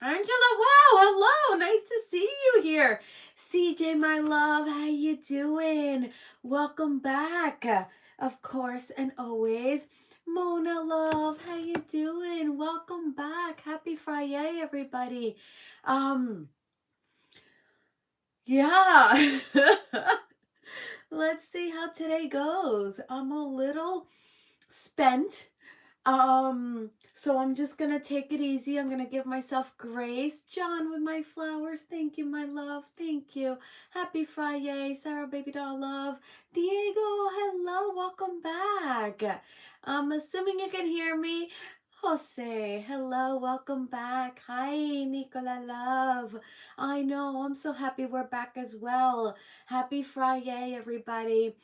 Angela, wow, hello. Nice to see you here. CJ, my love, how you doing? Welcome back. Of course, and always. Mona, love, how you doing? Welcome back. Happy Friday, everybody. Um, yeah. Let's see how today goes. I'm a little spent. So I'm just gonna take it easy. I'm gonna give myself grace. John with my flowers. Thank you, my love. Thank you. Happy Friday, Sarah baby doll love. Diego, hello, welcome back. I'm assuming you can hear me. Jose, hello, welcome back. Hi, Nicola love. I know, I'm so happy we're back as well. Happy Friday, everybody.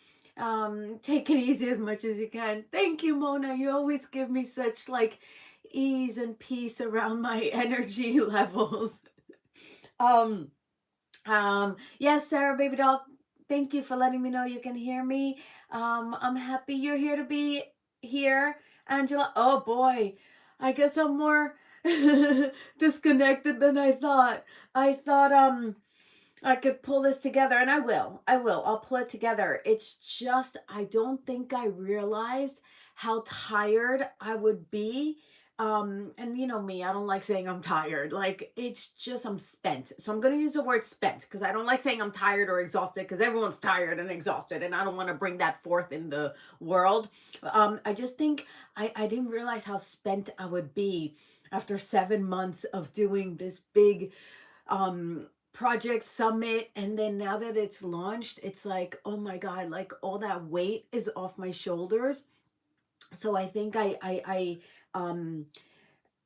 Take it easy as much as you can. Thank you, Mona. You always give me such like ease and peace around my energy levels. um yes, Sarah baby doll, thank you for letting me know you can hear me. I'm happy you're here to be here. Angela, oh boy, I guess I'm more disconnected than I thought I could pull this together, and I will. I'll pull it together. It's just, I don't think I realized how tired I would be. And you know me, I don't like saying I'm tired. Like, it's just, I'm spent. So I'm going to use the word spent because I don't like saying I'm tired or exhausted because everyone's tired and exhausted, and I don't want to bring that forth in the world. I just think I didn't realize how spent I would be after 7 months of doing this big project summit, and then now that it's launched, it's like, oh my god, like all that weight is off my shoulders. So I think I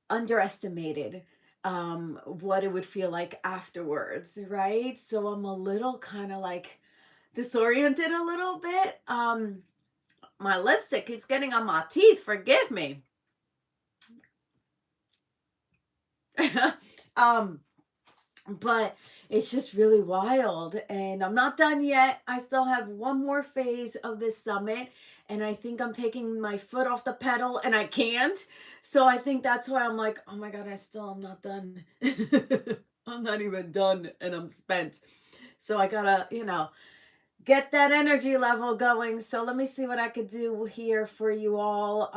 underestimated what it would feel like afterwards, right? So I'm a little kind of like disoriented a little bit. My lipstick keeps getting on my teeth, forgive me. um but it's just really wild, and I'm not done yet. I still have one more phase of this summit, and I think I'm taking my foot off the pedal, and I can't. So I think that's why I'm like, oh my god, I'm not done. I'm not even done, and I'm spent. So I gotta, get that energy level going. So let me see what I could do here for you all.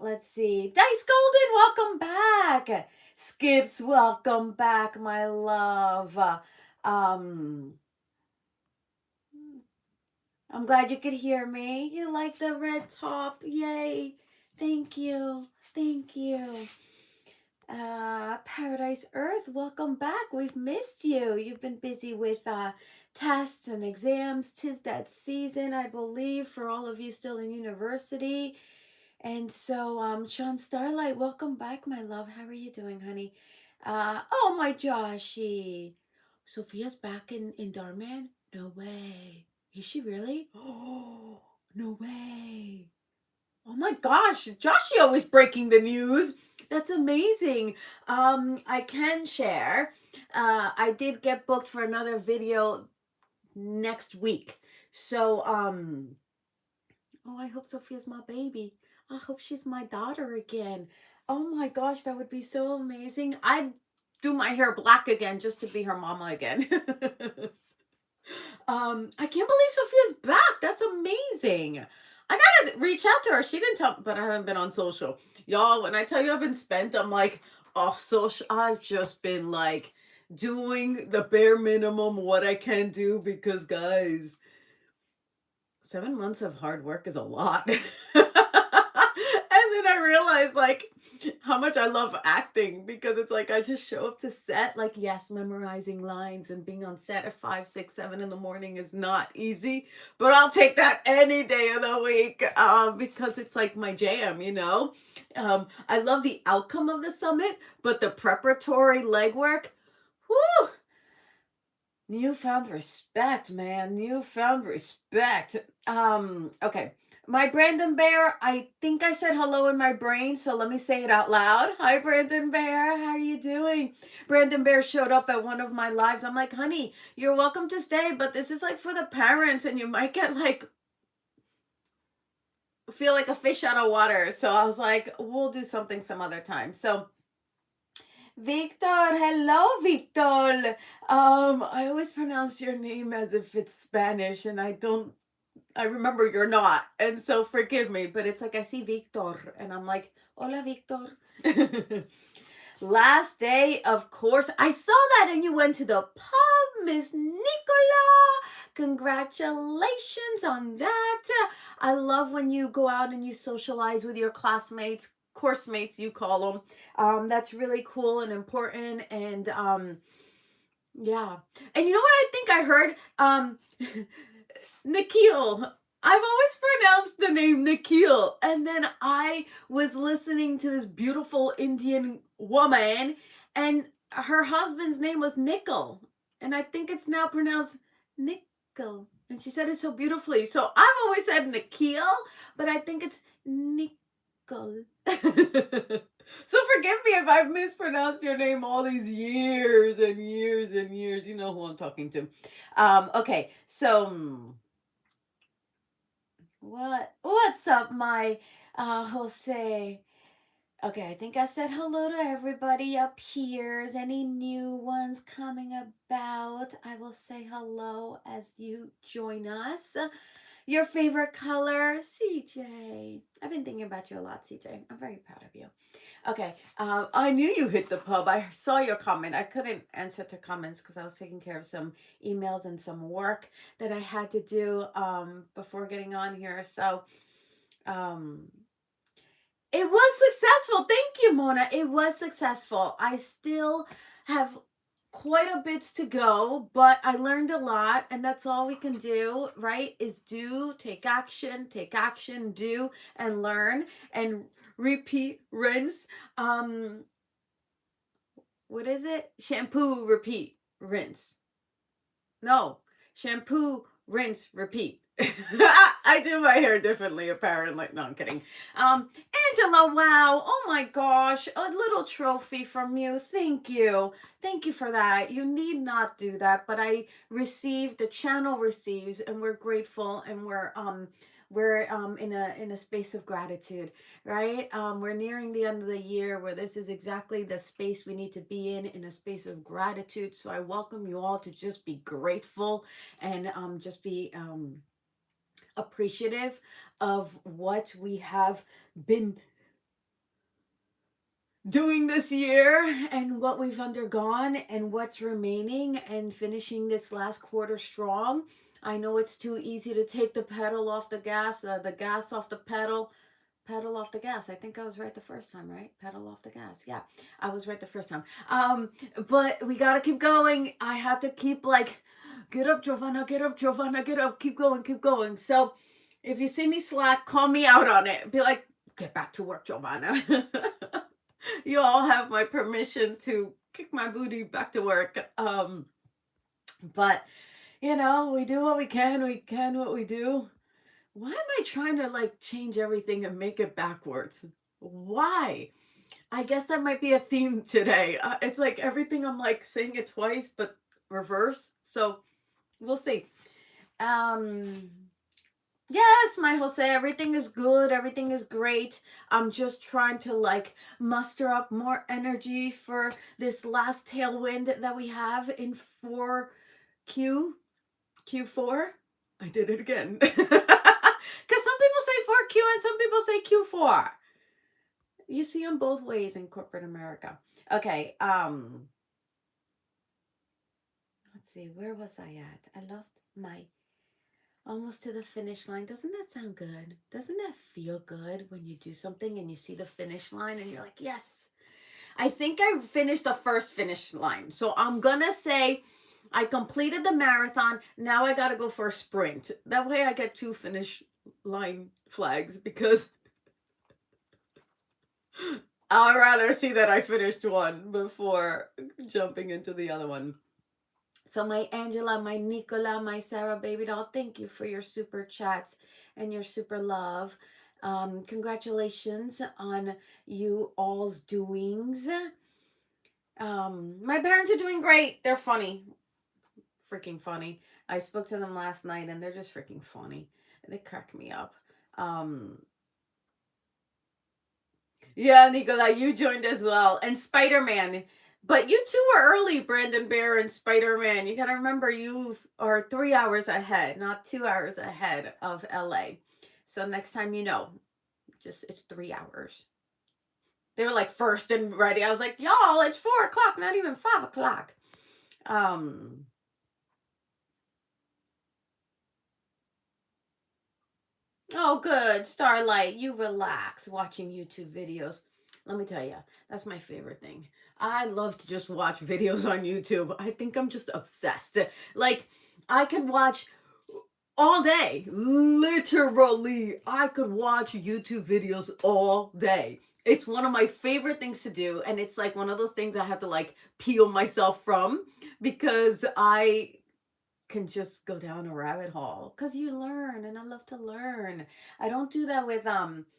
Let's see. Dice Golden, welcome back. Skips, welcome back, my love. Um, I'm glad you could hear me. You like the red top. Yay. Thank you. Thank you. Paradise Earth, welcome back. We've missed you. You've been busy with tests and exams. 'Tis that season, I believe, for all of you still in university. And so, Sean Starlight, welcome back, my love. How are you doing, honey? Oh, my Joshy. Sophia's back in Darman? No way. Is she really? Oh, no way. Oh my gosh, Joshy always breaking the news. That's amazing. I can share. I did get booked for another video next week. So, oh, I hope Sophia's my baby. I hope she's my daughter again. Oh my gosh, that would be so amazing. I'd do my hair black again just to be her mama again. I can't believe Sophia's back. That's amazing. I gotta reach out to her. She didn't tell, but I haven't been on social. Y'all, when I tell you I've been spent, I'm like off social. I've just been like doing the bare minimum what I can do because, guys, 7 months of hard work is a lot. And then I realized like how much I love acting because it's like I just show up to set, like, yes, memorizing lines and being on set at 5, 6, 7 in the morning is not easy, but I'll take that any day of the week because it's like my jam. I love the outcome of the summit, but the preparatory legwork, whoo, newfound respect, man. Newfound respect. Okay. My Brandon Bear, I think I said hello in my brain, so let me say it out loud. Hi, Brandon Bear. How are you doing? Brandon Bear showed up at one of my lives. I'm like, honey, you're welcome to stay, but this is like for the parents, and you might get like feel like a fish out of water. So I was like, we'll do something some other time. So Victor, hello, Victor. I always pronounce your name as if it's Spanish, and I remember you're not, and so forgive me, but it's like I see Victor, and I'm like, hola, Victor. Last day, of course. I saw that, and you went to the pub, Miss Nicola. Congratulations on that. I love when you go out and you socialize with your classmates, course mates, you call them. That's really cool and important. And yeah. And you know what I think I heard? Nikhil. I've always pronounced the name Nikhil. And then I was listening to this beautiful Indian woman, and her husband's name was Nickel. And I think it's now pronounced Nickel. And she said it so beautifully. So I've always said Nikhil, but I think it's Nickel. So forgive me if I've mispronounced your name all these years and years and years. You know who I'm talking to. Okay, so what's up, my Jose? Okay, I think I said hello to everybody up here. Is any new ones coming about? I will say hello as you join us. Your favorite color, CJ. I've been thinking about you a lot, CJ. I'm very proud of you. Okay, I knew you hit the pub. I saw your comment. I couldn't answer to comments because I was taking care of some emails and some work that I had to do before getting on here. So um, it was successful. Thank you, Mona. It was successful. I still have quite a bits to go, but I learned a lot, and that's all we can do, right? Is do, take action, do, and learn, and repeat, rinse. What is it? Shampoo, repeat, rinse. No, shampoo, rinse, repeat. I do my hair differently, apparently. No, I'm kidding. Angela, wow. Oh my gosh. A little trophy from you. Thank you. Thank you for that. You need not do that, but I received, the channel receives, and we're grateful, and we're in a space of gratitude, right? We're nearing the end of the year where this is exactly the space we need to be in a space of gratitude. So I welcome you all to just be grateful and just be appreciative of what we have been doing this year and what we've undergone and what's remaining, and finishing this last quarter strong. I know it's too easy to take the pedal off the gas off the pedal off the gas. I think I was right the first time, right? Pedal off the gas. Yeah, I was right the first time. But we gotta keep going. I have to keep like, get up, Jovanna, get up, Jovanna, get up, keep going, keep going. So if you see me slack, call me out on it. Be like, get back to work, Jovanna. You all have my permission to kick my booty back to work. But we do what we can what we do. Why am I trying to like change everything and make it backwards? Why? I guess that might be a theme today. It's like everything I'm like saying it twice, but reverse. So we'll see. Um, Yes, my Jose, everything is good. Everything is great. I'm just trying to like muster up more energy for this last tailwind that we have in 4Q, Q4. I did it again. Because some people say 4Q and some people say Q4. You see them both ways in corporate America. Okay, let's see, where was I at? I lost my almost to the finish line. Doesn't that sound good? Doesn't that feel good when you do something and you see the finish line and you're like, yes. I think I finished the first finish line. So I'm going to say I completed the marathon. Now I got to go for a sprint. That way I get 2 finish line flags, because I'd rather see that I finished one before jumping into the other one. So my Angela, my Nicola, my Sarah baby doll, thank you for your super chats and your super love. Congratulations on you all's doings. My parents are doing great. They're funny. Freaking funny. I spoke to them last night and they're just freaking funny. They crack me up. Yeah, Nicola, you joined as well. And Spider-Man. But you two are early, Brandon Bear and Spider-Man. You gotta remember you are 3 hours ahead, not 2 hours ahead of LA. So next time you know, just it's 3 hours. They were like first and ready. I was like, y'all, it's 4 o'clock, not even 5 o'clock. Um, oh, good. Starlight, you relax watching YouTube videos. Let me tell you, that's my favorite thing. I love to just watch videos on YouTube. I think I'm just obsessed. Like, I could watch all day. Literally, I could watch YouTube videos all day. It's one of my favorite things to do. And it's like one of those things I have to like peel myself from because I can just go down a rabbit hole because you learn and I love to learn. I don't do that with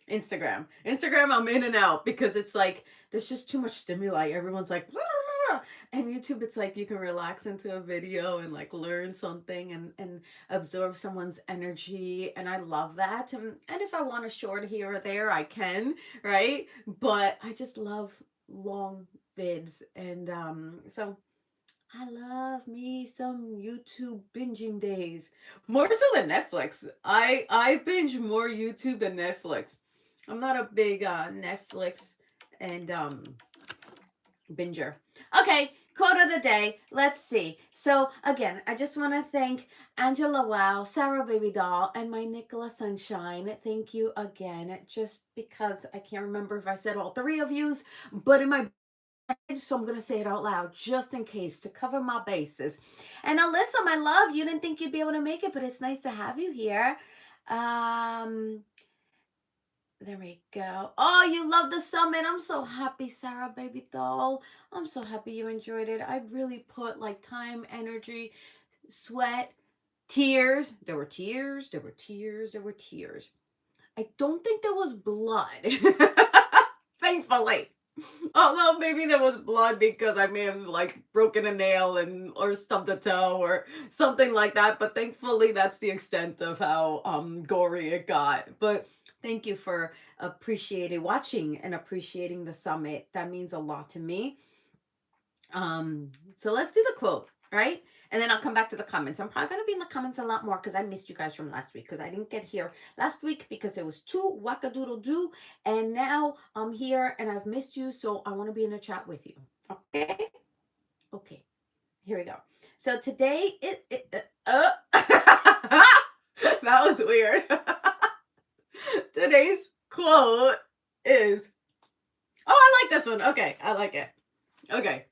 Instagram. Instagram I'm in and out because it's like there's just too much stimuli. Everyone's like and YouTube it's like you can relax into a video and like learn something and absorb someone's energy and I love that. And if I want a short here or there I can, right? But I just love long vids and so I love me some YouTube binging days. More so than Netflix. I binge more YouTube than Netflix. I'm not a big Netflix and binger. Okay, quote of the day. Let's see. So again, I just want to thank Angela Wow, Sarah Baby Doll, and my Nicola Sunshine. Thank you again. Just because I can't remember if I said all three of yous, but in my so I'm gonna say it out loud just in case to cover my bases. And Alyssa, my love, you didn't think you'd be able to make it, but it's nice to have you here. Um, there we go. Oh, you love the summit. I'm so happy, Sarah, baby doll. I'm so happy you enjoyed it. I really put like time, energy, sweat, tears. There were tears, there were tears, there were tears. I don't think there was blood. Thankfully. Although maybe there was blood because I may have like broken a nail and or stubbed a toe or something like that. But thankfully that's the extent of how gory it got. But thank you for appreciating watching and appreciating the summit. That means a lot to me. So let's do the quote, right? And then I'll come back to the comments. I'm probably going to be in the comments a lot more because I missed you guys from last week because I didn't get here last week because it was too wackadoodle doo. And now I'm here and I've missed you. So I want to be in the chat with you. Okay? Okay. Here we go. So today, that was weird. Today's quote is, oh, I like this one. Okay. I like it. Okay.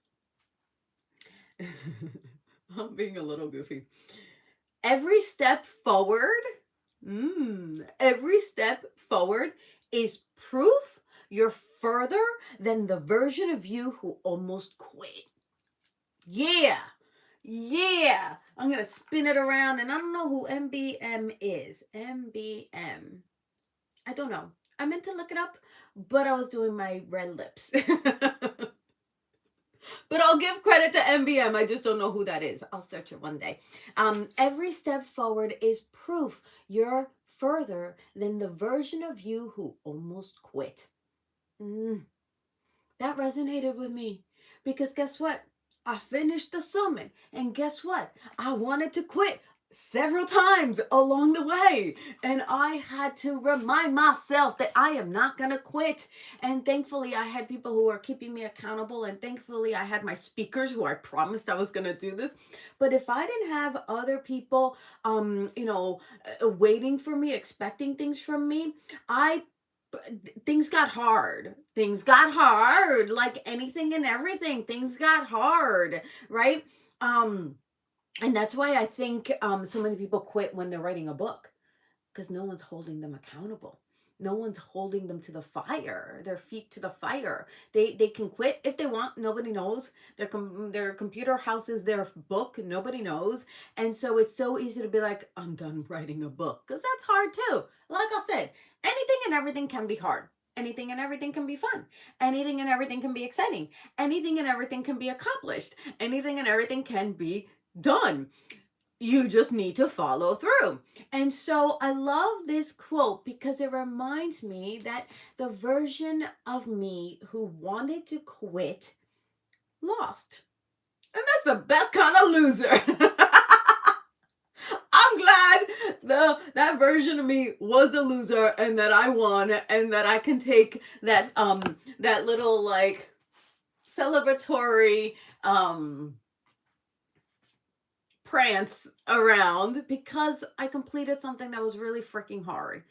I'm being a little goofy. Every step forward, every step forward is proof you're further than the version of you who almost quit. Yeah. Yeah. I'm going to spin it around and I don't know who MBM is. MBM. I don't know. I meant to look it up, but I was doing my red lips. But I'll give credit to MBM. I just don't know who that is. I'll search it one day. Every step forward is proof you're further than the version of you who almost quit. That resonated with me because guess what? I finished the summit, and guess what? I wanted to quit several times along the way, and I had to remind myself that I am not going to quit. And thankfully I had people who were keeping me accountable, and thankfully I had my speakers who I promised I was going to do this. But if I didn't have other people waiting for me, expecting things from me, things got hard. Things got hard, like anything and everything. Things got hard, right? And that's why I think so many people quit when they're writing a book, because no one's holding them accountable. No one's holding them to the fire, their feet to the fire. They can quit if they want. Nobody knows. Their computer houses their book. Nobody knows. And so it's so easy to be like, I'm done writing a book, because that's hard too. Like I said, anything and everything can be hard. Anything and everything can be fun. Anything and everything can be exciting. Anything and everything can be accomplished. Anything and everything can be done. You just need to follow through. And so I love this quote because it reminds me that the version of me who wanted to quit lost. And that's the best kind of loser. I'm glad that version of me was a loser and that I won and that I can take that little like celebratory prance around because I completed something that was really freaking hard.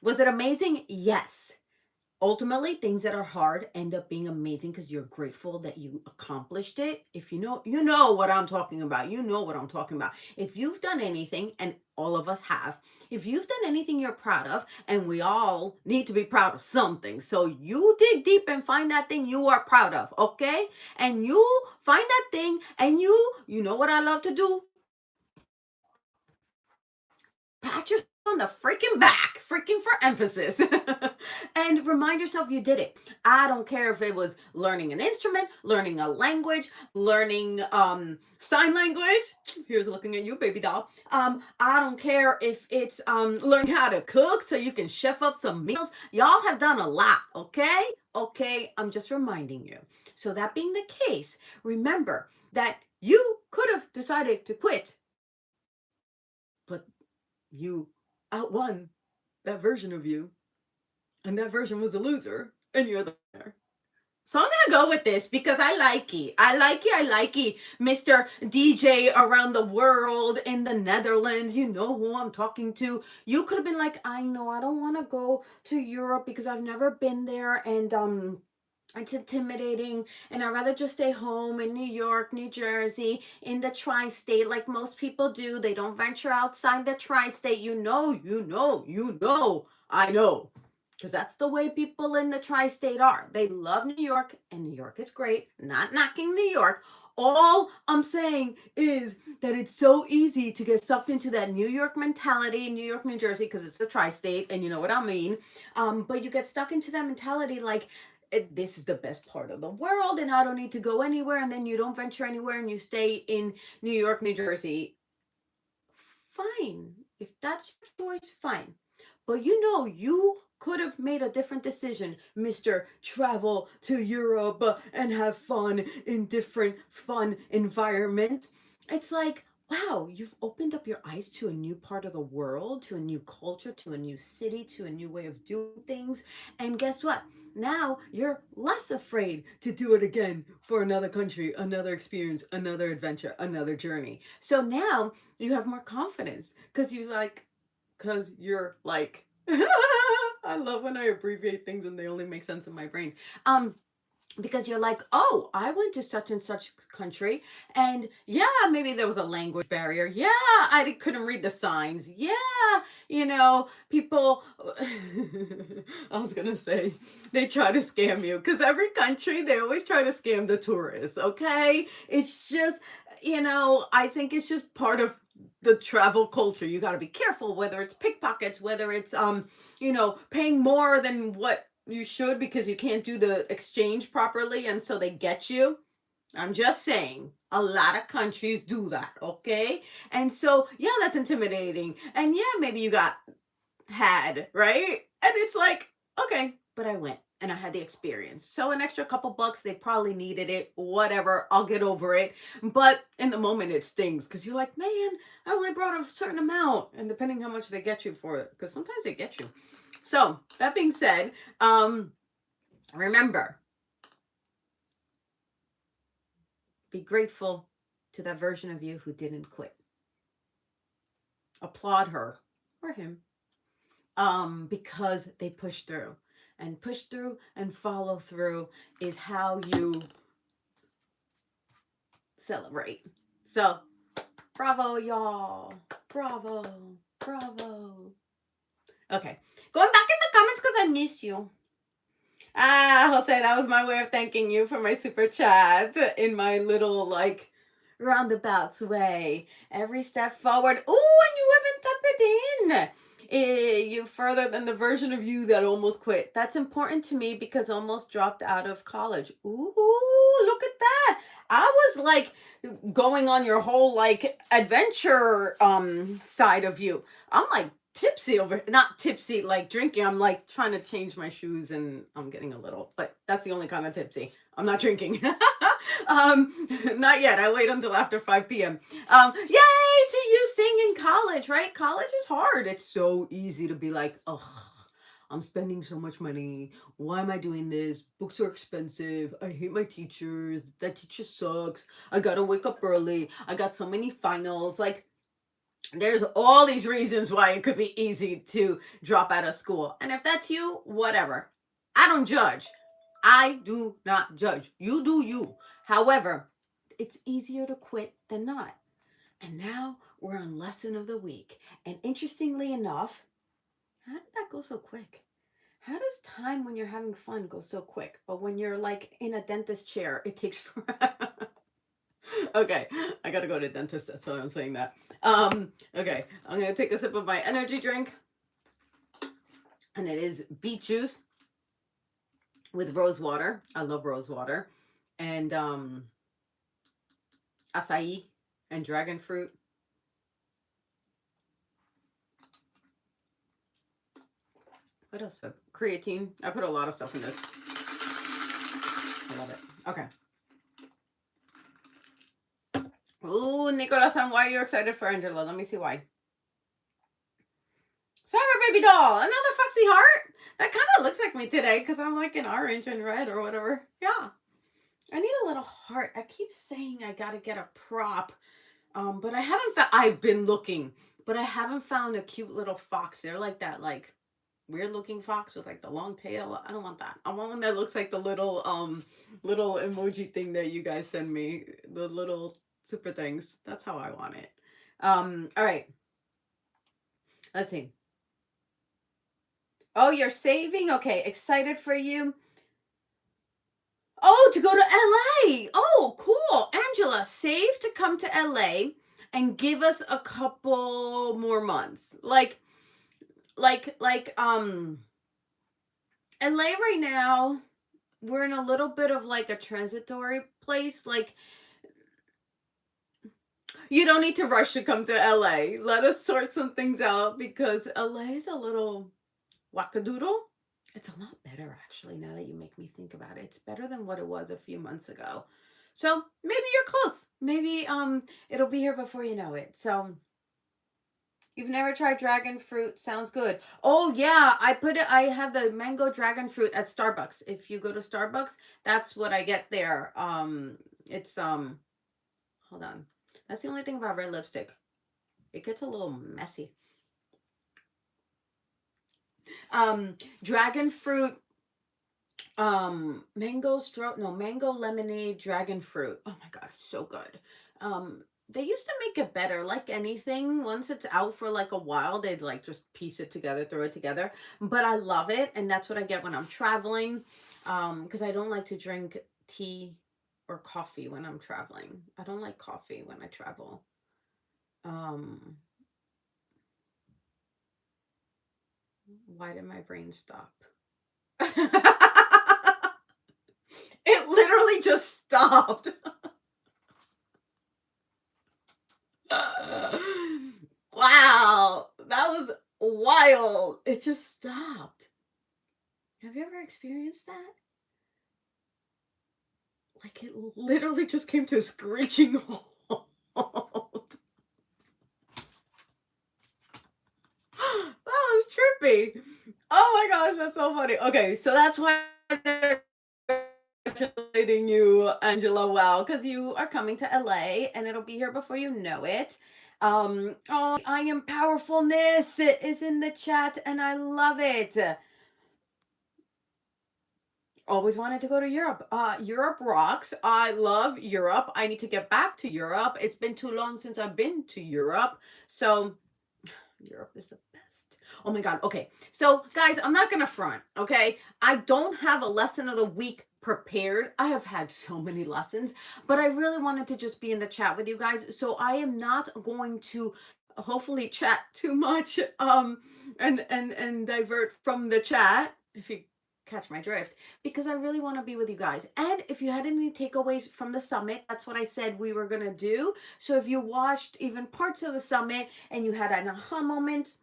Was it amazing? Yes. Ultimately, things that are hard end up being amazing because you're grateful that you accomplished it. If you know what I'm talking about. You know what I'm talking about. If you've done anything, and all of us have, if you've done anything you're proud of, and we all need to be proud of something. So you dig deep and find that thing you are proud of, okay? And you find that thing, and you know what I love to do? Pat yourself on the freaking back, freaking for emphasis, and remind yourself you did it. I don't care if it was learning an instrument, learning a language, learning sign language. Here's looking at you, baby doll. I don't care if it's learning how to cook so you can chef up some meals. Y'all have done a lot, okay? Okay, I'm just reminding you. So that being the case, remember that you could have decided to quit, but you outwon that version of you, and that version was a loser, and you're the winner. So I'm gonna go with this because I like it. I like it. I like it. Mr. DJ around the world in the Netherlands. You know who I'm talking to. You could have been like, I know I don't want to go to Europe because I've never been there, and it's intimidating, and I'd rather just stay home in New York, New Jersey, in the tri-state like most people do. They don't venture outside the tri-state. I know. Because that's the way people in the tri-state are. They love New York, and New York is great. Not knocking New York. All I'm saying is that it's so easy to get sucked into that New York mentality, New York, New Jersey, because it's the tri-state, and you know what I mean. But you get stuck into that mentality like, this is the best part of the world and I don't need to go anywhere, and then you don't venture anywhere and you stay in New York, New Jersey. Fine. If that's your choice, fine. But you could have made a different decision, Mr. Travel to Europe and have fun in different fun environments. It's like, wow, you've opened up your eyes to a new part of the world, to a new culture, to a new city, to a new way of doing things. And guess what? Now you're less afraid to do it again for another country, another experience, another adventure, another journey. So now you have more confidence because you're like, I love when I abbreviate things and they only make sense in my brain. Because you're like, oh, I went to such and such country, and yeah, maybe there was a language barrier. Yeah, I couldn't read the signs. Yeah, people. I was gonna say they try to scam you because every country they always try to scam the tourists. Okay, it's just I think it's just part of the travel culture. You got to be careful whether it's pickpockets, whether it's paying more than what you should because you can't do the exchange properly and so they get you. I'm just saying, a lot of countries do that, okay? And so, yeah, that's intimidating. And yeah, maybe you got had, right? And it's like, okay, but I went and I had the experience. So an extra couple bucks, they probably needed it, whatever, I'll get over it. But in the moment it stings because you're like, man, I only brought a certain amount. And depending how much they get you for it, because sometimes they get you. So that being said, remember, be grateful to that version of you who didn't quit. Applaud her or him because they pushed through. And push through and follow through is how you celebrate. So, bravo, y'all. Bravo. Bravo. Okay. Going back in the comments because I miss you. Jose, that was my way of thanking you for my super chat in my little, roundabouts way. Every step forward. Ooh, and you haven't typed it in. You further than the version of you that almost quit. That's important to me because almost dropped out of college. Ooh, look at that. I was going on your whole adventure side of you. I'm tipsy not tipsy like drinking. I'm trying to change my shoes and I'm getting a little, but that's the only kind of tipsy. I'm not drinking. Not yet. I wait until after 5 p.m. Yay to you staying in college, right? College is hard. It's so easy to be like, oh, I'm spending so much money. Why am I doing this? Books are expensive. I hate my teachers. That teacher sucks. I gotta wake up early. I got so many finals. Like, there's all these reasons why it could be easy to drop out of school. And if that's you, whatever. I don't judge. I do not judge. You do you. However, it's easier to quit than not. And now we're on lesson of the week. And interestingly enough, how did that go so quick? How does time when you're having fun go so quick? But when you're like in a dentist chair, it takes forever. Okay, I gotta go to the dentist. That's why I'm saying that. Okay, I'm gonna take a sip of my energy drink. And it is beet juice with rose water. I love rose water. And acai and dragon fruit. What else? Creatine. I put a lot of stuff in this. I love it. Okay. Ooh, Nicolas, and why are you excited for Angela? Let me see why. Sarah Baby Doll, another foxy heart. That kind of looks like me today because I'm like in orange and red or whatever. Yeah. I need a little heart. I keep saying I got to get a prop. But I haven't found, I've been looking, but I haven't found a cute little fox. They're like that, like weird looking fox with like the long tail. I don't want that. I want one that looks like the little emoji thing that you guys send me, the little super things. That's how I want it. All right. Let's see. Oh, you're saving? Okay, excited for you. Oh, to go to LA. Oh, cool. Angela, save to come to LA and give us a couple more months. Like LA right now, we're in a little bit of like a transitory place. Like, you don't need to rush to come to LA. Let us sort some things out because LA is a little wackadoodle. It's a lot better actually now that you make me think about it. It's better than what it was a few months ago. So maybe you're close. Maybe it'll be here before you know it. So you've never tried dragon fruit. Sounds good. Oh yeah, I have the mango dragon fruit at Starbucks. If you go to Starbucks, that's what I get there. It's hold on. That's the only thing about red lipstick. It gets a little messy. Dragon fruit, mango lemonade dragon fruit. Oh my god, it's so good. They used to make it better, like anything. Once it's out for like a while, they'd like just piece it together, throw it together. But I love it, and that's what I get when I'm traveling. Because I don't like to drink tea or coffee when I'm traveling. I don't like coffee when I travel. Why did my brain stop? It literally just stopped. Wow, that was wild. It just stopped. Have you ever experienced that? Like it literally just came to a screeching halt. That was trippy. Oh my gosh, that's so funny. Okay, so that's why they're congratulating you, Angela. Wow, because you are coming to LA and it'll be here before you know it. Oh, I am powerfulness is in the chat and I love it. Always wanted to go to Europe. Europe rocks. I love Europe. I need to get back to Europe. It's been too long since I've been to Europe. So Europe is the best. Oh my God. Okay. So, guys, I'm not going to front. Okay. I don't have a lesson of the week prepared. I have had so many lessons, but I really wanted to just be in the chat with you guys. So, I am not going to hopefully chat too much and divert from the chat, if you catch my drift, because I really want to be with you guys. And if you had any takeaways from the summit, that's what I said we were going to do. So if you watched even parts of the summit and you had an aha moment,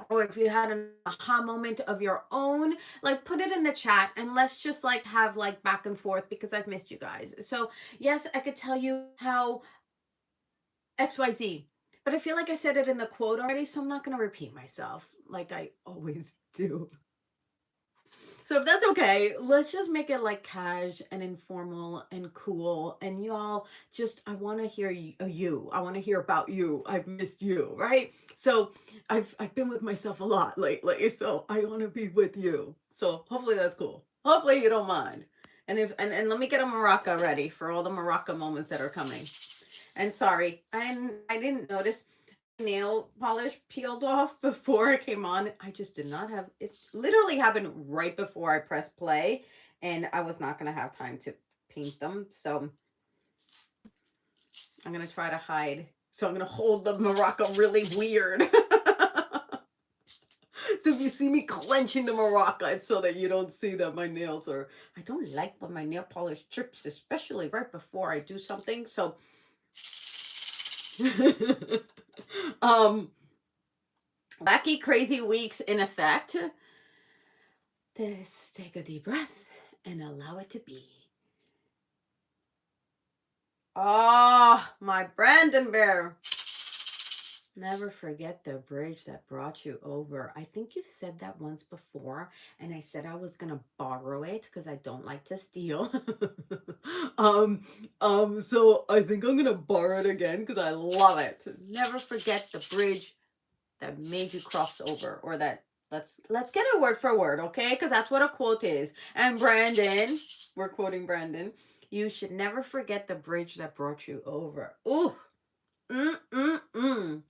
or if you had an aha moment of your own, like put it in the chat and let's just like have like back and forth because I've missed you guys. So yes, I could tell you how XYZ, but I feel like I said it in the quote already, so I'm not going to repeat myself like I always do. So if that's okay, let's just make it like cash and informal and cool. And y'all, just I want to hear you. I want to hear about you. I've missed you, right? So I've been with myself a lot lately, so I want to be with you. So hopefully that's cool. Hopefully you don't mind. And let me get a maraca ready for all the maraca moments that are coming. And sorry, I didn't notice nail polish peeled off before it came on. I just did not have it. Literally happened right before I pressed play, and I was not going to have time to paint them. So I'm going to try to hide. So I'm going to hold the maraca really weird. So if you see me clenching the maraca, it's so that you don't see that my nails are. I don't like when my nail polish drips, especially right before I do something. So um wacky crazy weeks in effect. Just take a deep breath and allow it to be. Oh, my Brandon bear. Never forget the bridge that brought you over. I think you've said that once before, and I said I was gonna borrow it because I don't like to steal. So I think I'm gonna borrow it again because I love it. Never forget the bridge that made you cross over, or that let's get a word for word, okay? Because that's what a quote is. And Brandon, we're quoting Brandon. You should never forget the bridge that brought you over. Ooh, mm.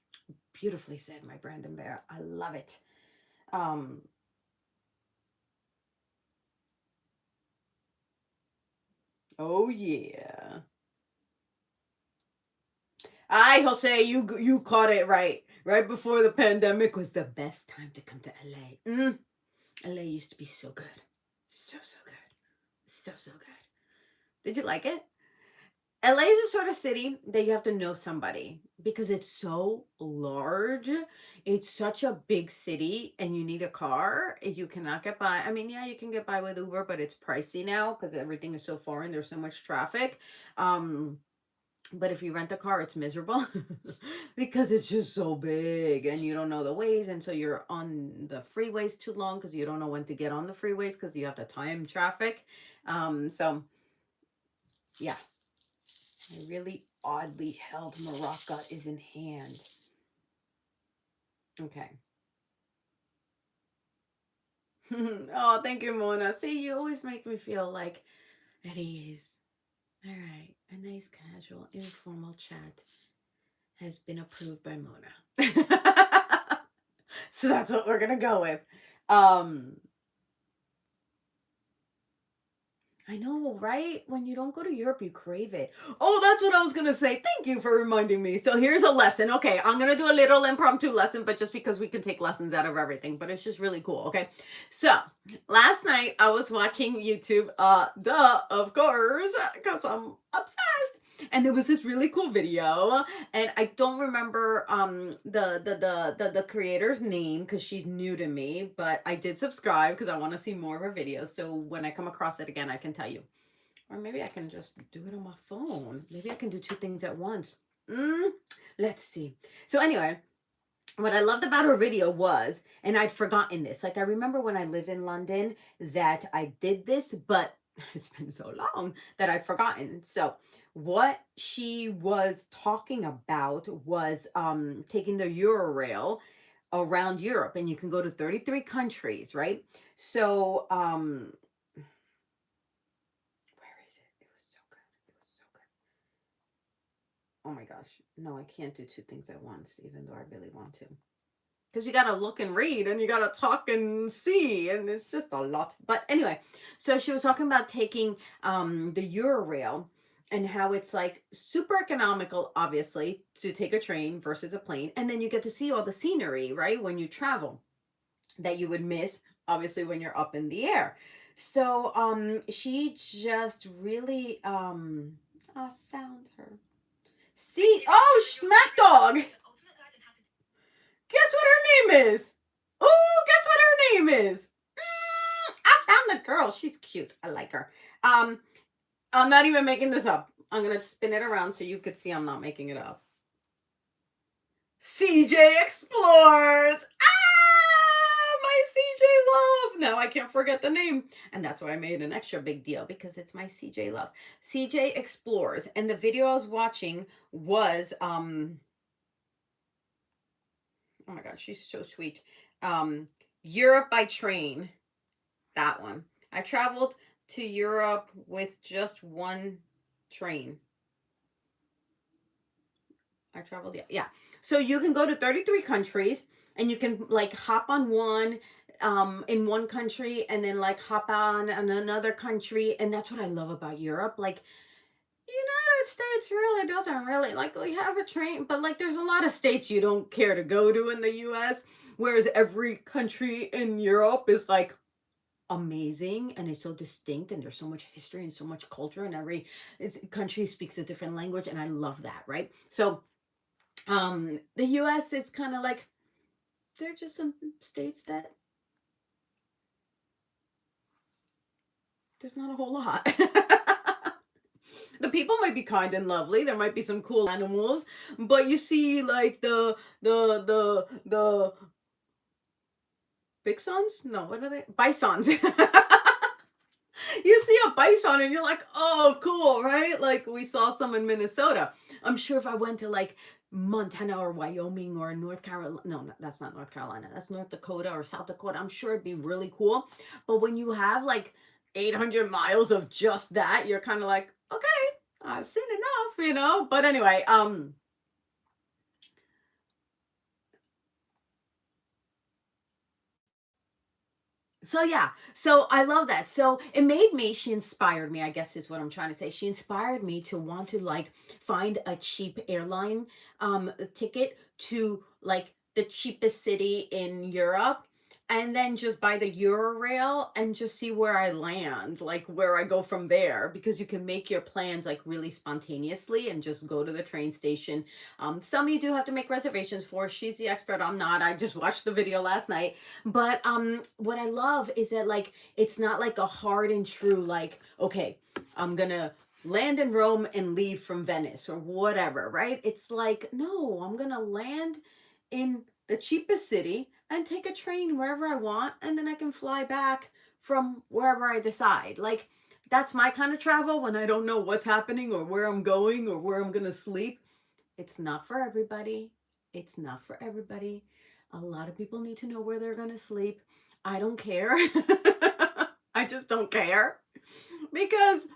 Beautifully said, my Brandon Bear. I love it. Um, oh yeah. I Jose, you caught it right. Right before the pandemic was the best time to come to LA. LA used to be so good. So good. So good. Did you like it? LA is a sort of city that you have to know somebody because it's so large. It's such a big city and you need a car. You cannot get by. I mean, yeah, you can get by with Uber, but it's pricey now because everything is so far and there's so much traffic. Um, but if you rent a car, it's miserable because it's just so big and you don't know the ways. And so you're on the freeways too long because you don't know when to get on the freeways because you have to time traffic. So yeah, a really oddly held maraca is in hand. Okay. Oh, thank you, Mona. See, you always make me feel like at ease. All right. A nice, casual, informal chat has been approved by Mona. So that's what we're going to go with. Um, I know, right? When you don't go to Europe, you crave it. Oh, that's what I was going to say. Thank you for reminding me. So here's a lesson. Okay, I'm going to do a little impromptu lesson, but just because we can take lessons out of everything, but it's just really cool, okay? So, last night I was watching YouTube, duh, of course, because I'm obsessed. And there was this really cool video, and I don't remember the creator's name because she's new to me, but I did subscribe because I want to see more of her videos. So when I come across it again, I can tell you. Or maybe I can just do it on my phone. Maybe I can do two things at once. Let's see. So anyway, what I loved about her video was, and I'd forgotten this. Like I remember when I lived in London that I did this, but it's been so long that I'd forgotten. So what she was talking about was taking the Eurail around Europe, and you can go to 33 countries, right? So where is it? It was so good. It was so good. Oh my gosh. No, I can't do two things at once, even though I really want to. Because you got to look and read and you got to talk and see, and it's just a lot. But anyway, so she was talking about taking the Eurail and how it's like super economical, obviously, to take a train versus a plane. And then you get to see all the scenery, right, when you travel that you would miss, obviously, when you're up in the air. So she just really, I found her. See, oh, Smack Dog. Guess what her name is? like her. I'm not even making this up. I'm gonna spin it around so you could see I'm not making it up. CJ Explores. My CJ love. Now I can't forget the name. And that's why I made an extra big deal, because it's my CJ love. CJ Explores. And the video I was watching was oh my god, she's so sweet. Europe by train. That one. I traveled to Europe with just one train. I traveled, yeah. Yeah. So you can go to 33 countries, and you can like hop on one in one country, and then like hop on in another country. And that's what I love about Europe. Like, United States really doesn't really, like, we have a train, but like there's a lot of states you don't care to go to in the US, whereas every country in Europe is like amazing, and it's so distinct, and there's so much history and so much culture, and every country speaks a different language, and I love that, right? So the US is kind of like, there are just some states that there's not a whole lot. The people might be kind and lovely, there might be some cool animals, but you see like the Bixons? No, what are they? Bisons. You see a bison and you're like, oh, cool, right? Like we saw some in Minnesota. I'm sure if I went to like Montana or Wyoming or North Carolina, no, that's not North Carolina, that's North Dakota or South Dakota, I'm sure it'd be really cool. But when you have like 800 miles of just that, you're kind of like, okay, I've seen enough, you know? But anyway, so yeah, so I love that. So it made me, she inspired me, I guess is what I'm trying to say. She inspired me to want to like find a cheap airline ticket to like the cheapest city in Europe, and then just buy the Eurail and just see where I land, like where I go from there, because you can make your plans like really spontaneously and just go to the train station. Some you do have to make reservations for. She's the expert, I'm not. I just watched the video last night. But what I love is that like it's not like a hard and true like, okay, I'm gonna land in Rome and leave from Venice or whatever, right? It's like, no, I'm gonna land in the cheapest city and take a train wherever I want, and then I can fly back from wherever I decide. Like that's my kind of travel when I don't know what's happening or where I'm going or where I'm gonna sleep. It's not for everybody. It's not for everybody. A lot of people need to know where they're going to sleep. I don't care. I just don't care, because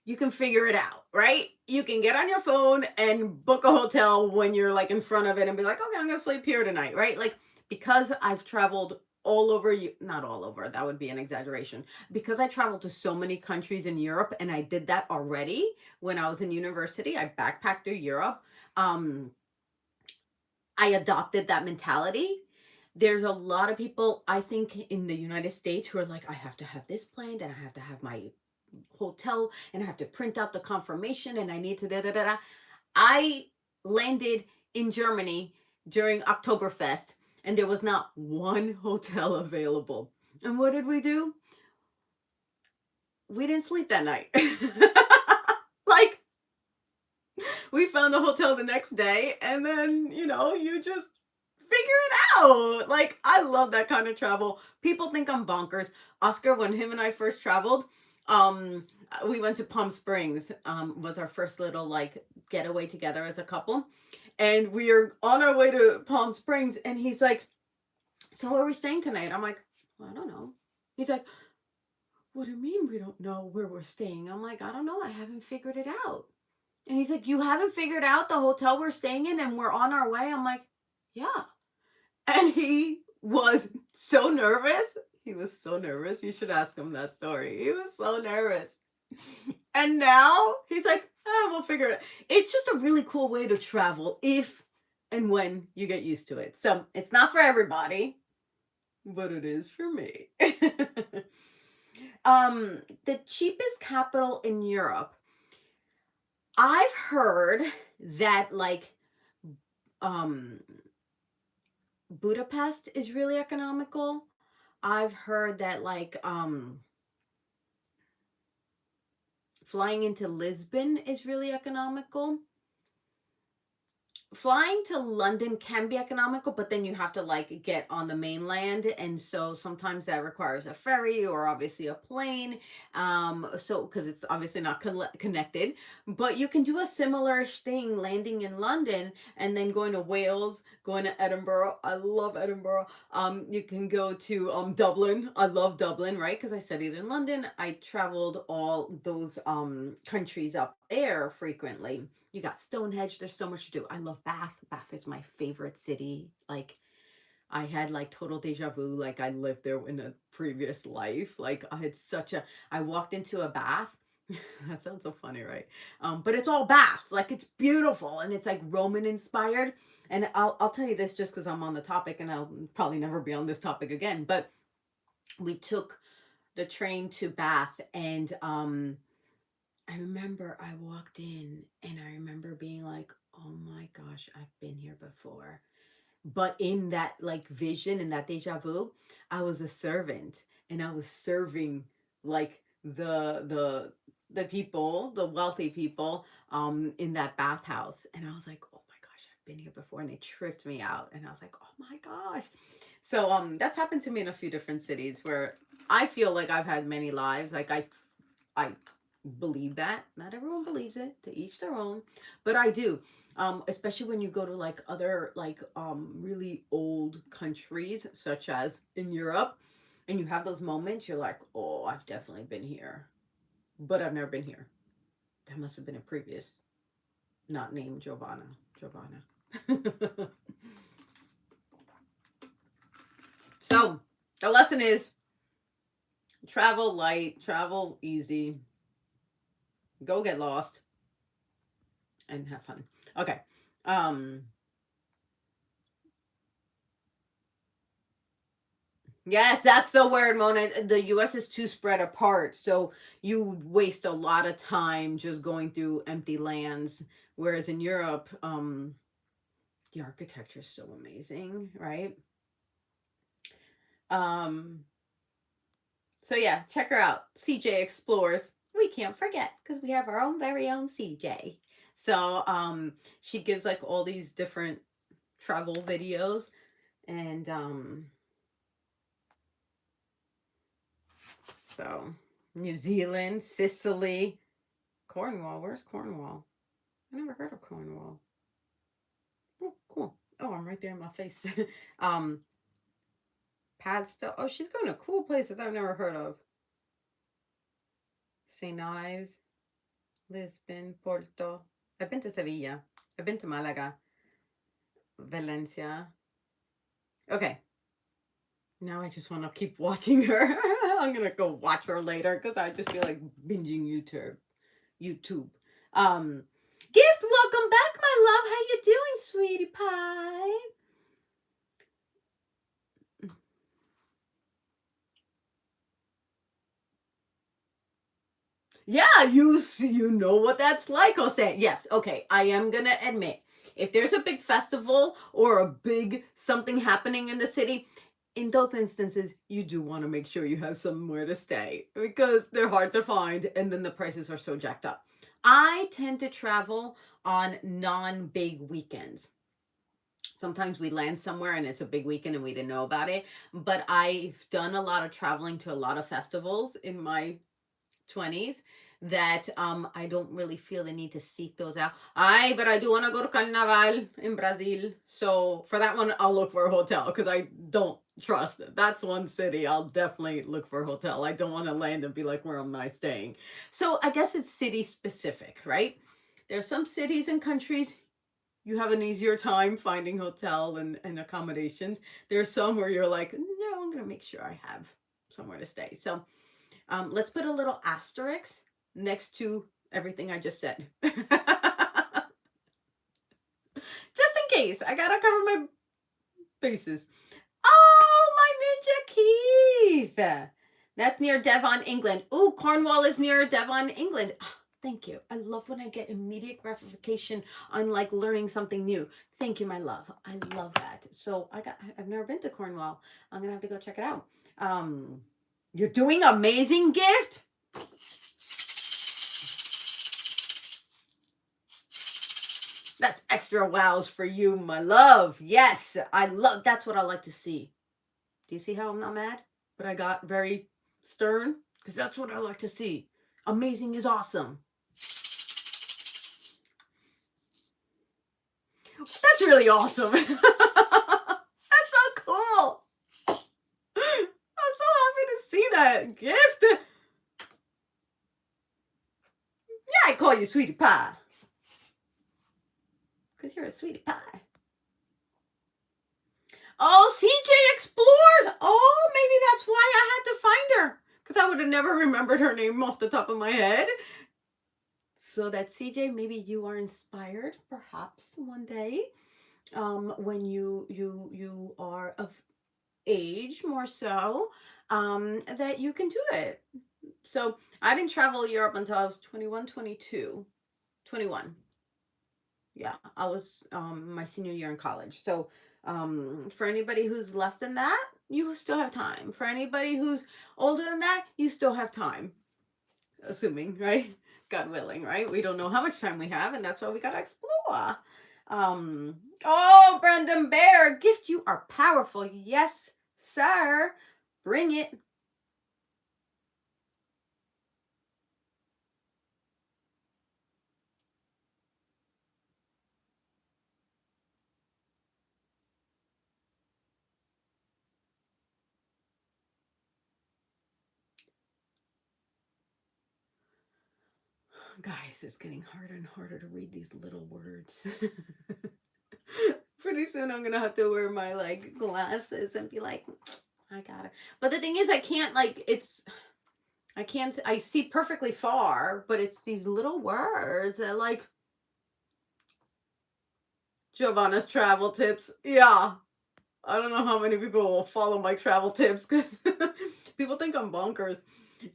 you can figure it out, right? You can get on your phone and book a hotel when you're like in front of it and be like, okay, I'm going to sleep here tonight, right? Like, because I've traveled all over, you not all over, that would be an exaggeration, because I traveled to so many countries in Europe, and I did that already when I was in university. I backpacked through Europe. I adopted that mentality. There's a lot of people, I think, in the United States who are like, I have to have this planned, and I have to have my hotel, and I have to print out the confirmation, and I need to da da da da. I landed in Germany during Oktoberfest, and there was not one hotel available. And what did we do? We didn't sleep that night. Like, we found the hotel the next day, and then, you just figure it out. Like, I love that kind of travel. People think I'm bonkers. Oscar, when him and I first traveled, we went to Palm Springs, was our first little like getaway together as a couple. And we are on our way to Palm Springs, and he's like, so where are we staying tonight? I'm like, well, I don't know. He's like, what do you mean we don't know where we're staying? I'm like, I don't know. I haven't figured it out. And he's like, you haven't figured out the hotel we're staying in and we're on our way? I'm like, yeah. And he was so nervous. He was so nervous. You should ask him that story. He was so nervous. And now he's like, oh, we'll figure it out. It's just a really cool way to travel if and when you get used to it. So it's not for everybody, but it is for me. The cheapest capital in Europe, I've heard that like Budapest is really economical. I've heard that like flying into Lisbon is really economical. Flying to London can be economical, but then you have to like get on the mainland, and so sometimes that requires a ferry or obviously a plane. So because it's obviously not connected, but you can do a similar thing, landing in London and then going to Wales, going to Edinburgh. I love Edinburgh. You can go to Dublin. I love Dublin, right? Because I studied in London. I traveled all those countries up there frequently. You got Stonehenge. There's so much to do. I love Bath. Bath is my favorite city. Like, I had like total deja vu. Like, I lived there in a previous life. Like, I had such a. I walked into a bath. That sounds so funny, right? But it's all baths. Like, it's beautiful and it's like Roman inspired. And I'll tell you this just because I'm on the topic, and I'll probably never be on this topic again. But we took the train to Bath, and I remember I walked in and I remember being like, oh my gosh, I've been here before. But in that like vision, in that deja vu, I was a servant and I was serving like the people, the wealthy people in that bathhouse. And I was like, oh my gosh, I've been here before. And it tripped me out. And I was like, oh my gosh. So that's happened to me in a few different cities where I feel like I've had many lives. Like I believe that. Not everyone believes it, to each their own, but I do. Especially when you go to like other like really old countries such as in Europe, and you have those moments, you're like, oh, I've definitely been here, but I've never been here. That must have been a previous, not named Jovanna. So the lesson is travel light, travel easy, go get lost and have fun. Okay. Yes, that's the word, Mona. The US is too spread apart. So you waste a lot of time just going through empty lands. Whereas in Europe, the architecture is so amazing, right? Um, so yeah, check her out. CJ Explores. We can't forget because we have our own very own CJ. So she gives like all these different travel videos, and so New Zealand, Sicily, Cornwall. Where's Cornwall? I never heard of Cornwall. Oh, cool. Oh, I'm right there in my face. um Padstow. Oh, she's going to cool places I've never heard of. St. Ives, Lisbon, Porto. I've been to Sevilla. I've been to Malaga, Valencia. Okay. Now I just want to keep watching her. I'm gonna go watch her later because I just feel like binging YouTube. Gift, welcome back, my love. How you doing, sweetie pie? Yeah, you know what that's like, Jose. Yes, okay. I am gonna admit, if there's a big festival or a big something happening in the city, in those instances, you do want to make sure you have somewhere to stay because they're hard to find and then the prices are so jacked up. I tend to travel on non-big weekends. Sometimes we land somewhere and it's a big weekend and we didn't know about it, but I've done a lot of traveling to a lot of festivals in my 20s that I don't really feel the need to seek those out. But I do want to go to Carnaval in Brazil. So for that one, I'll look for a hotel because I don't trust it. That's one city I'll definitely look for a hotel. I don't want to land and be like, where am I staying? So I guess it's city specific, right? There's some cities and countries you have an easier time finding hotel and accommodations. There's some where you're like, no, I'm going to make sure I have somewhere to stay. So let's put a little asterisk next to everything I just said. Just in case. I gotta cover my bases. Oh, my Ninja Keith. That's near Devon, England. Ooh, Cornwall is near Devon, England. Thank you. I love when I get immediate gratification on like learning something new. Thank you, my love. I love that. So I've never been to Cornwall. I'm gonna have to go check it out. You're doing amazing, gift. That's extra wows for you, my love. Yes, I love. That's what I like to see. Do you see how I'm not mad, but I got very stern? Because that's what I like to see. Amazing is awesome. That's really awesome. That's so cool. I'm so happy to see that gift. Yeah, I call you sweetie pie. Because you're a sweetie pie. Oh, CJ Explores. Oh, maybe that's why I had to find her. Because I would have never remembered her name off the top of my head. So that CJ, maybe you are inspired, perhaps one day, when you are of age more so, that you can do it. So I didn't travel Europe until I was 21, 22, 21. Yeah, I was my senior year in college. So for anybody who's less than that, you still have time. For anybody who's older than that, you still have time. Assuming, right? God willing, right? We don't know how much time we have, and that's why we gotta explore. Oh, Brendan Bear, gift, you are powerful. Yes, sir. Bring it. Guys, it's getting harder and harder to read these little words. Pretty soon I'm gonna have to wear my like glasses and be like, I got it. But the thing is, I can't like I see perfectly far, but it's these little words that like Jovanna's travel tips. Yeah. I don't know how many people will follow my travel tips because people think I'm bonkers.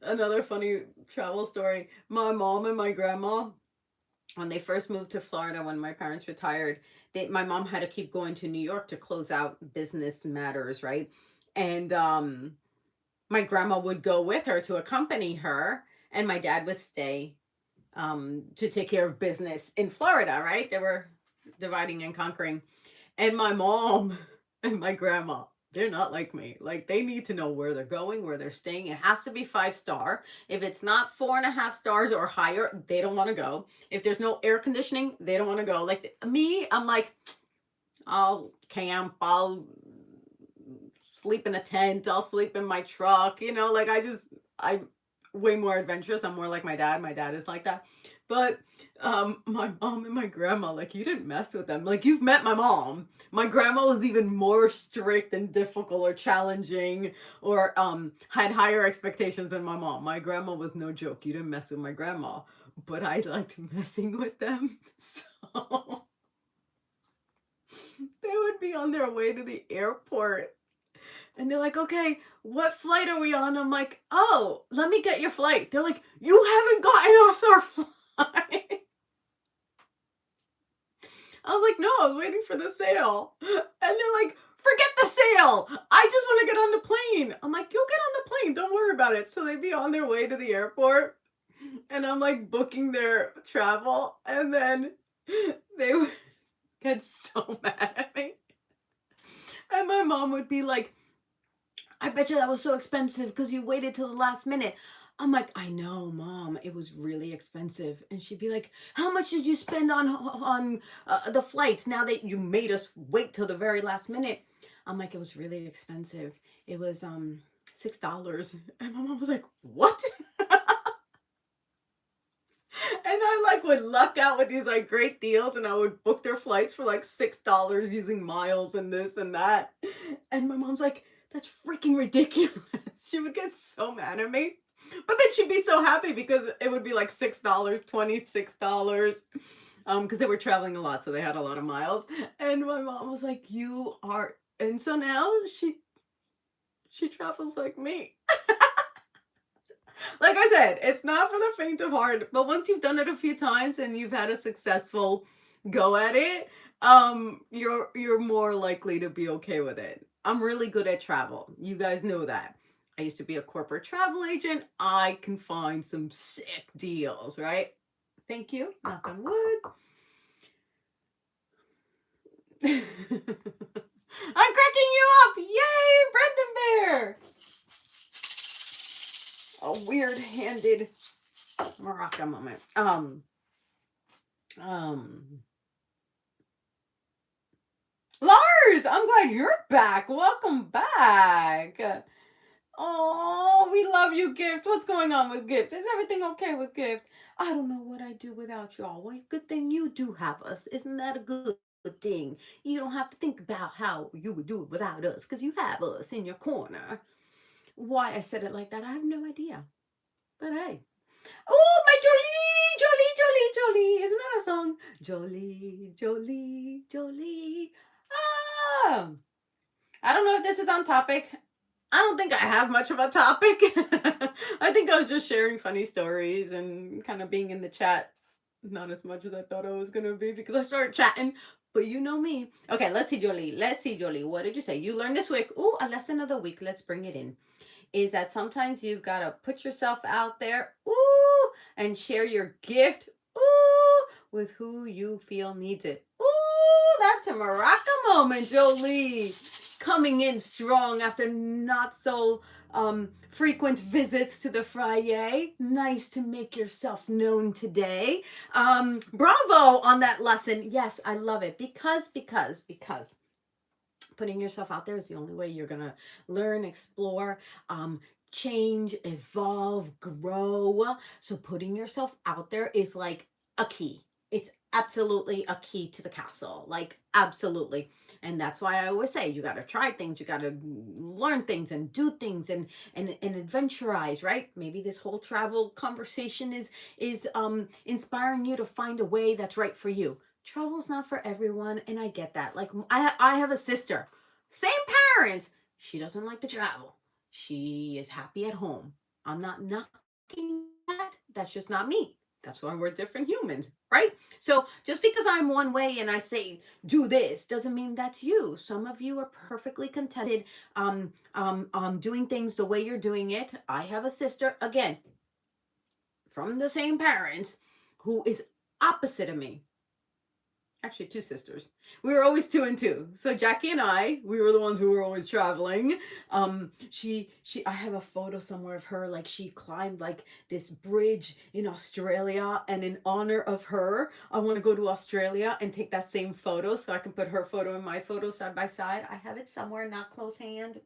Another funny travel story. My mom and my grandma, when they first moved to Florida, when my parents retired, my mom had to keep going to New York to close out business matters, right? And my grandma would go with her to accompany her, and my dad would stay to take care of business in Florida, right? They were dividing and conquering. And my mom and my grandma, they're not like me. Like they need to know where they're going, where they're staying. It has to be 5-star. If it's not 4.5 stars or higher, they don't want to go. If there's no air conditioning, they don't want to go. Like me, I'm like, I'll camp, I'll sleep in a tent, I'll sleep in my truck, like I'm way more adventurous. I'm more like my dad. My dad is like that. But my mom and my grandma, like you didn't mess with them. Like you've met my mom. My grandma was even more strict and difficult or challenging or had higher expectations than my mom. My grandma was no joke. You didn't mess with my grandma. But I liked messing with them. So they would be on their way to the airport. And they're like, okay, what flight are we on? I'm like, oh, let me get your flight. They're like, you haven't gotten us our flight. I was like, no, I was waiting for the sale. And they're like, forget the sale. I just want to get on the plane. I'm like, you'll get on the plane. Don't worry about it. So they'd be on their way to the airport. And I'm like booking their travel. And then they would get so mad at me. And my mom would be like, I bet you that was so expensive because you waited till the last minute. I'm like, I know, Mom, it was really expensive. And she'd be like, how much did you spend on the flights now that you made us wait till the very last minute? I'm like, it was really expensive. It was $6. And my mom was like, what? And I like would luck out with these like great deals, and I would book their flights for like $6 using miles and this and that. And my mom's like, that's freaking ridiculous. She would get so mad at me. But then she'd be so happy because it would be like $6, $26. Because they were traveling a lot, so they had a lot of miles. And my mom was like, you are, and so now she travels like me. Like I said, it's not for the faint of heart, but once you've done it a few times and you've had a successful go at it, you're more likely to be okay with it. I'm really good at travel. You guys know that. I used to be a corporate travel agent. I can find some sick deals, right? Thank you. Knock on wood. I'm cracking you up. Yay, Brendan Bear. A weird-handed maraca moment. Um, Lars, I'm glad you're back. Welcome back. Oh, we love you, Gift. What's going on with Gift? Is everything okay with Gift? I don't know what I'd do without y'all. Well, good thing you do have us. Isn't that a good thing? You don't have to think about how you would do it without us because you have us in your corner. Why I said it like that, I have no idea. But hey. Oh, my Jolie, Jolie, Jolie, Jolie. Isn't that a song? Jolie, Jolie, Jolie. Ah. I don't know if this is on topic. I don't think I have much of a topic. I think I was just sharing funny stories and kind of being in the chat. Not as much as I thought I was going to be because I started chatting. But you know me. Okay, let's see, Jolie. Let's see, Jolie. What did you say? You learned this week. Ooh, a lesson of the week. Let's bring it in. Is that sometimes you've got to put yourself out there. Ooh, and share your gift. Ooh, with who you feel needs it. Ooh, that's a maraca moment, Jolie. Coming in strong after not so frequent visits to the foyer. Nice to make yourself known today. Bravo on that lesson. Yes, I love it because putting yourself out there is the only way you're gonna learn, explore, change, evolve, grow. So putting yourself out there is like a key. It's absolutely a key to the castle. Like absolutely. And that's why I always say you got to try things, you got to learn things and do things and adventurize, right? Maybe this whole travel conversation is inspiring you to find a way that's right for you. Travel's not for everyone, and I get that. Like I have a sister, same parents. She doesn't like to travel. She is happy at home. I'm not knocking that. That's just not me. That's why we're different humans, right? So just because I'm one way and I say do this doesn't mean that's you. Some of you are perfectly contented doing things the way you're doing it. I have a sister, again, from the same parents, who is opposite of me. Actually, two sisters. We were always two and two. So Jackie and I, we were the ones who were always traveling. I have a photo somewhere of her, like she climbed like this bridge in Australia, and in honor of her, I want to go to Australia and take that same photo so I can put her photo and my photo side by side. I have it somewhere, not close hand.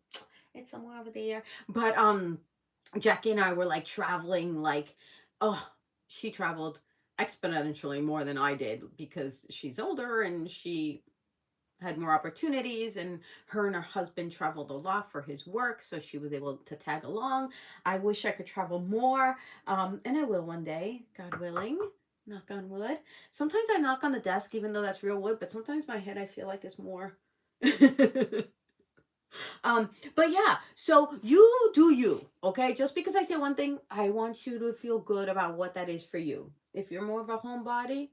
It's somewhere over there. But Jackie and I were like traveling, like, oh, she traveled exponentially more than I did because she's older and she had more opportunities, and her husband traveled a lot for his work, so she was able to tag along. I wish I could travel more, and I will one day, God willing. Knock on wood. Sometimes I knock on the desk, even though that's real wood, but sometimes my head I feel like is more. But yeah, so you do you, okay? Just because I say one thing, I want you to feel good about what that is for you. If you're more of a homebody,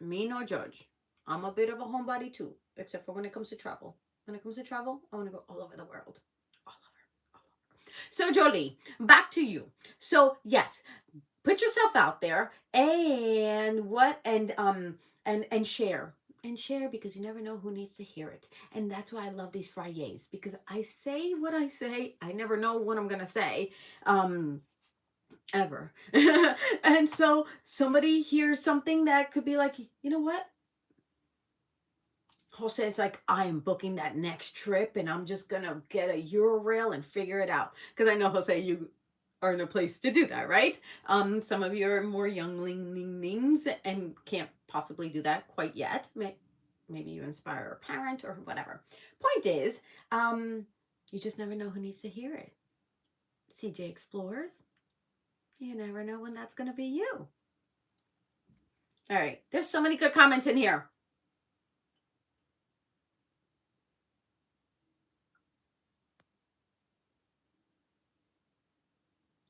me no judge. I'm a bit of a homebody too, except for when it comes to travel. When it comes to travel, I want to go all over the world. All over. All over. So Jolie, back to you. So yes, put yourself out there and share and share, because you never know who needs to hear it. And that's why I love these Fridays, because I say what I say. I never know what I'm gonna say. Ever. And so somebody hears something that could be like, you know what? Jose is like, I am booking that next trip and I'm just gonna get a Eurail and figure it out. Because I know, Jose, you are in a place to do that, right? Some of you are more younglings and can't possibly do that quite yet. Maybe you inspire a parent or whatever. Point is, you just never know who needs to hear it. CJ Explorers, you never know when that's gonna be you. All right, there's so many good comments in here.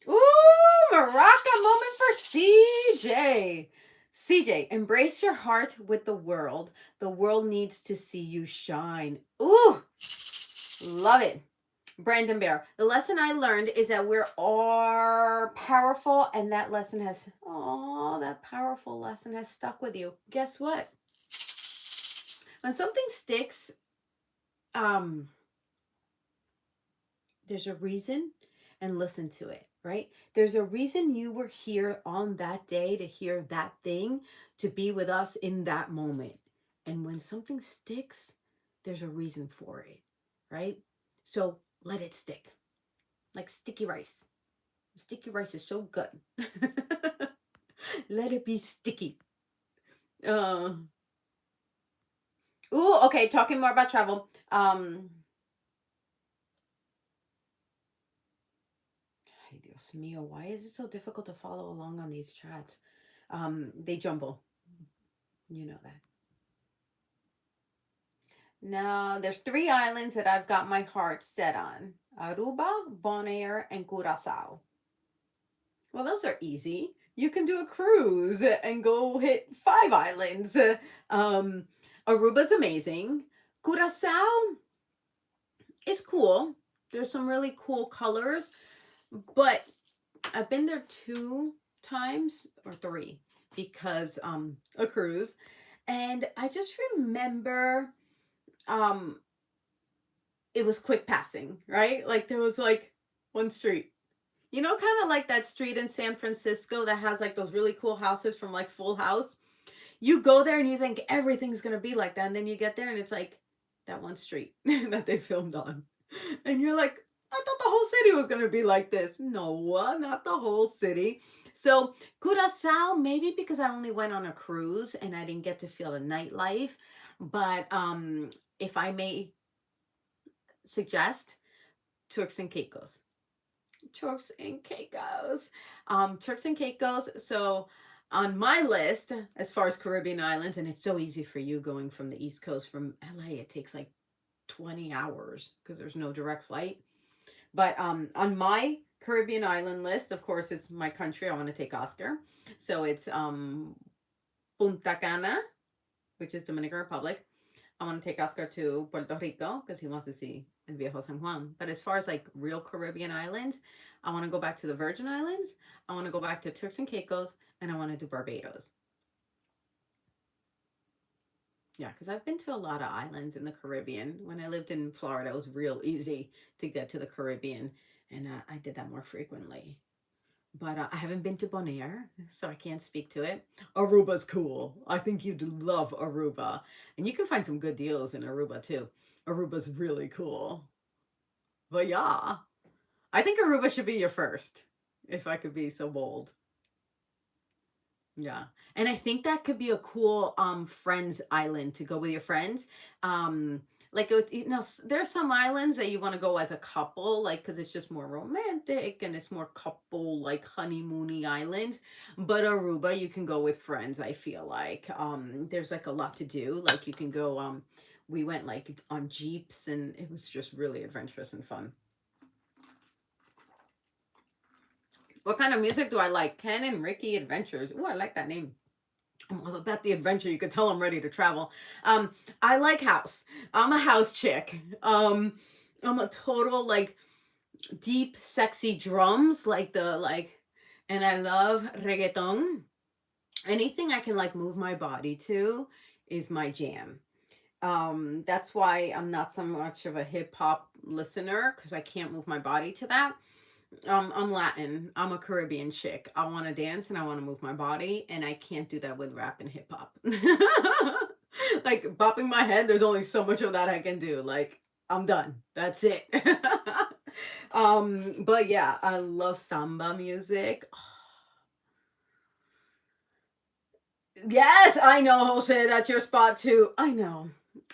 Ooh, Maraca moment for CJ. CJ, embrace your heart with the world. The world needs to see you shine. Ooh, love it. Brandon Bear, the lesson I learned is that we're all powerful, and that lesson has, oh, that powerful lesson has stuck with you. Guess what? When something sticks, um, there's a reason, and listen to it, right? There's a reason you were here on that day to hear that thing, to be with us in that moment. And when something sticks, there's a reason for it, right? So let it stick. Like sticky rice. Sticky rice is so good. Let it be sticky. Uh, ooh, okay, talking more about travel. Ay, Dios mío, why is it so difficult to follow along on these chats? They jumble. You know that. No, there's three islands that I've got my heart set on: Aruba, Bonaire, and Curacao. Well, those are easy. You can do a cruise and go hit 5 islands. Um, Aruba's amazing. Curacao is cool. There's some really cool colors, but I've been there 2 times or three because a cruise, and I just remember um it was quick passing, right? Like there was like one street. You know, kind of like that street in San Francisco that has like those really cool houses from like Full House. You go there and you think everything's going to be like that, and then you get there and it's like that one street that they filmed on. And you're like, I thought the whole city was going to be like this. No, not the whole city. So, Curacao, maybe because I only went on a cruise and I didn't get to feel the nightlife, but if I may suggest, Turks and Caicos. Turks and Caicos. Turks and Caicos. So on my list, as far as Caribbean islands, and it's so easy for you going from the East Coast from LA, it takes like 20 hours because there's no direct flight. But on my Caribbean island list, of course, it's my country. I want to take Oscar. So it's Punta Cana, which is Dominican Republic. I want to take Oscar to Puerto Rico because he wants to see El Viejo San Juan. But as far as like real Caribbean islands, I want to go back to the Virgin Islands. I want to go back to Turks and Caicos, and I want to do Barbados. Yeah, because I've been to a lot of islands in the Caribbean. When I lived in Florida, it was real easy to get to the Caribbean, and I did that more frequently. But I haven't been to Bonaire, so I can't speak to it. Aruba's cool. I think you'd love Aruba. And you can find some good deals in Aruba too. Aruba's really cool. But yeah, I think Aruba should be your first, if I could be so bold. Yeah. And I think that could be a cool friends island to go with your friends. Like there's some islands that you want to go as a couple, like cuz it's just more romantic and it's more couple like honeymoony islands. But Aruba you can go with friends, I feel like. There's like a lot to do. Like you can go we went like on jeeps and it was just really adventurous and fun. What kind of music do I like? Ken and Ricky Adventures. Oh, I like that name. I'm all about the adventure. You could tell I'm ready to travel. I like house. I'm a house chick. I'm a total like deep, sexy drums, and I love reggaeton. Anything I can like move my body to is my jam. That's why I'm not so much of a hip hop listener because I can't move my body to that. I'm Latin. I'm a Caribbean chick. I want to dance and I want to move my body, and I can't do that with rap and hip hop. Like bopping my head, there's only so much of that I can do. Like I'm done. That's it. But yeah, I love samba music. Yes, I know, Jose. That's your spot too. I know.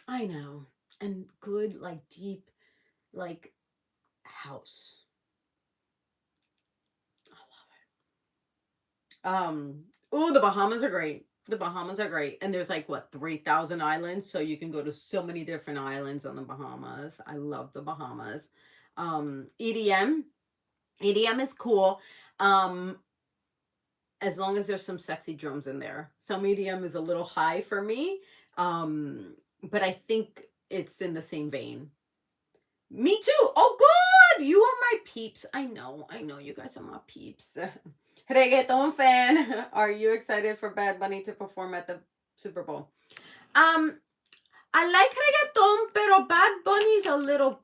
I know. And good, like deep, like house. Ooh, the Bahamas are great. The Bahamas are great. And there's like what, 3,000 islands, so you can go to so many different islands on the Bahamas. I love the Bahamas. EDM, EDM is cool. Um, as long as there's some sexy drums in there. Some EDM is a little high for me. But I think it's in the same vein. Me too. Oh, good. You are my peeps. I know you guys are my peeps. Reggaeton fan. Are you excited for Bad Bunny to perform at the Super Bowl? Um, I like reggaeton, pero Bad Bunny's a little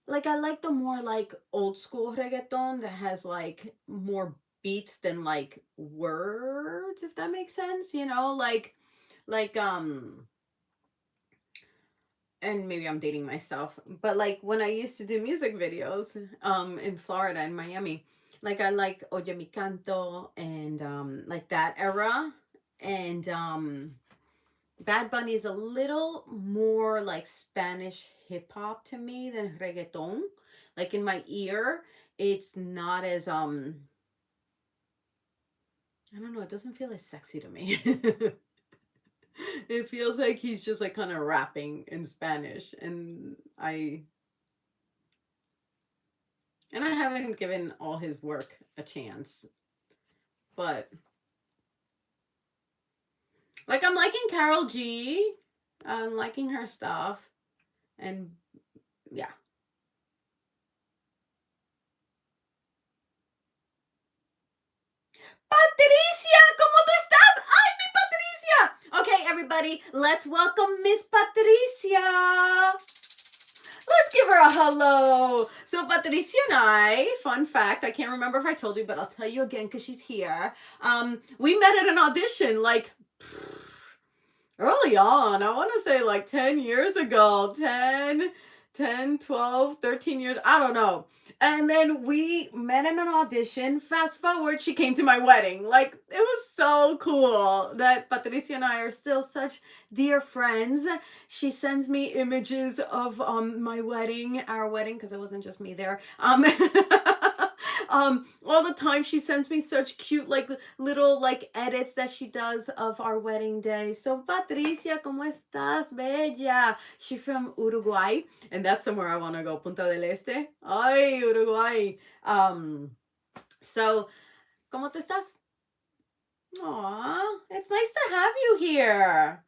like I like the more like old school reggaeton that has like more beats than like words, if that makes sense, you know, like and maybe I'm dating myself, but like when I used to do music videos in Florida in Miami, like I like Oye Mi Canto and like that era, and Bad Bunny is a little more like Spanish hip hop to me than reggaeton. Like in my ear, it's not as I don't know, it doesn't feel as sexy to me. It feels like he's just like kind of rapping in Spanish, and I haven't given all his work a chance. But like I'm liking Carol G. I'm liking her stuff. And yeah. Patricia, ¿cómo tú estás? ¡Ay, mi Patricia! Okay, everybody, let's welcome Miss Patricia. Let's give her a hello. So Patricia and I, fun fact, I can't remember if I told you, but I'll tell you again because she's here. We met at an audition like early on. I want to say like 10 years ago. 12, 13 years. I don't know. And then we met in an audition. Fast forward, she came to my wedding. Like, it was so cool that Patricia and I are still such dear friends. She sends me images of my wedding, our wedding, because it wasn't just me there. All the time she sends me such cute like little like edits that she does of our wedding day. So Patricia, ¿cómo estás, bella? She's from Uruguay, and that's somewhere I want to go, Punta del Este. Ay, Uruguay. So, ¿cómo te estás? Aw, it's nice to have you here.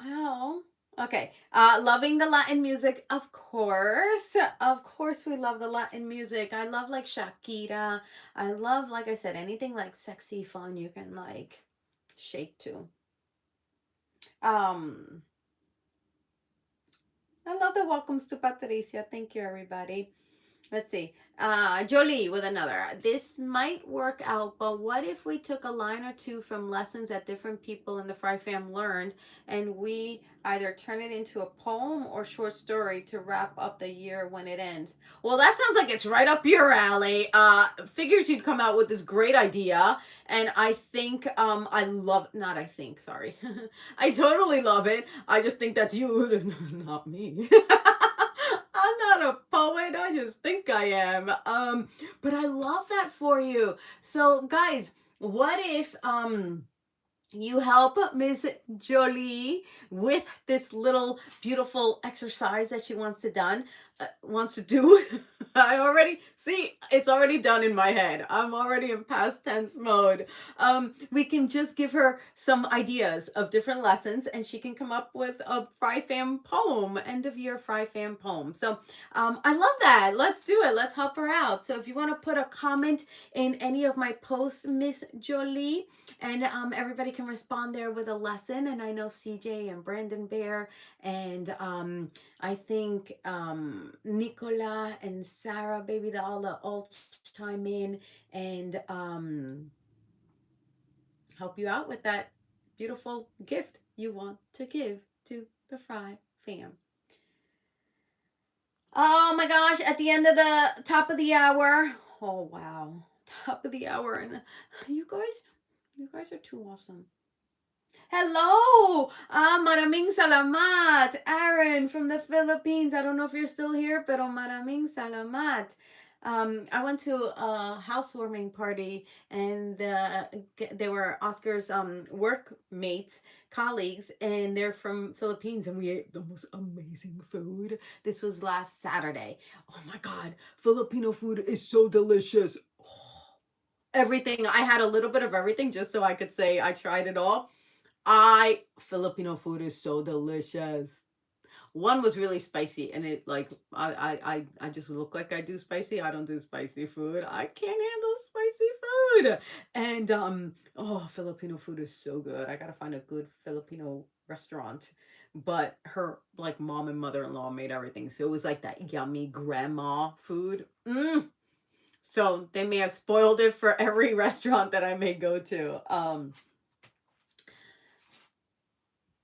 Oh, okay. Loving the Latin music, of course. Of course, we love the Latin music. I love like Shakira. I love, like I said, anything like sexy, fun you can like shake to. Um, I love the welcomes to Patricia. Thank you, everybody. Let's see. Jolie with another. This might work out, but what if we took a line or two from lessons that different people in the FriFam learned and we either turn it into a poem or short story to wrap up the year when it ends? Well, that sounds like it's right up your alley. Figures you'd come out with this great idea. And I think I love, not I think, sorry. I totally love it. I just think that's you, not me. I'm not a poet. I just think I am. But I love that for you. So, guys, what if you help Miss Jolie with this little beautiful exercise that she wants to do. I already see it's already done in my head. I'm already in past tense mode. We can just give her some ideas of different lessons, and she can come up with a FriFam poem, end of year FriFam poem. So I love that. Let's do it. Let's help her out. So if you want to put a comment in any of my posts, Miss Jolie, and everybody can respond there with a lesson. And I know CJ and Brandon Bear and I think Nicola and Sarah, baby, they all chime in and help you out with that beautiful gift you want to give to the Fry fam. Oh my gosh, at the end of the top of the hour. Oh wow. Top of the hour, and you guys are too awesome. Hello, maraming salamat, Aaron from the Philippines. I don't know if you're still here, pero maraming salamat. I went to a housewarming party, and they were Oscar's workmates, colleagues, and they're from Philippines, and we ate the most amazing food. This was last Saturday. Oh my God, Filipino food is so delicious. Everything. I had a little bit of everything just so I could say I tried it all. I Filipino food is so delicious. One was really spicy, and it like I just look like I do spicy. I don't do spicy food. I can't handle spicy food. And oh, Filipino food is so good. I gotta find a good Filipino restaurant. But her like mom and mother-in-law made everything, so it was like that yummy grandma food. So they may have spoiled it for every restaurant that I may go to.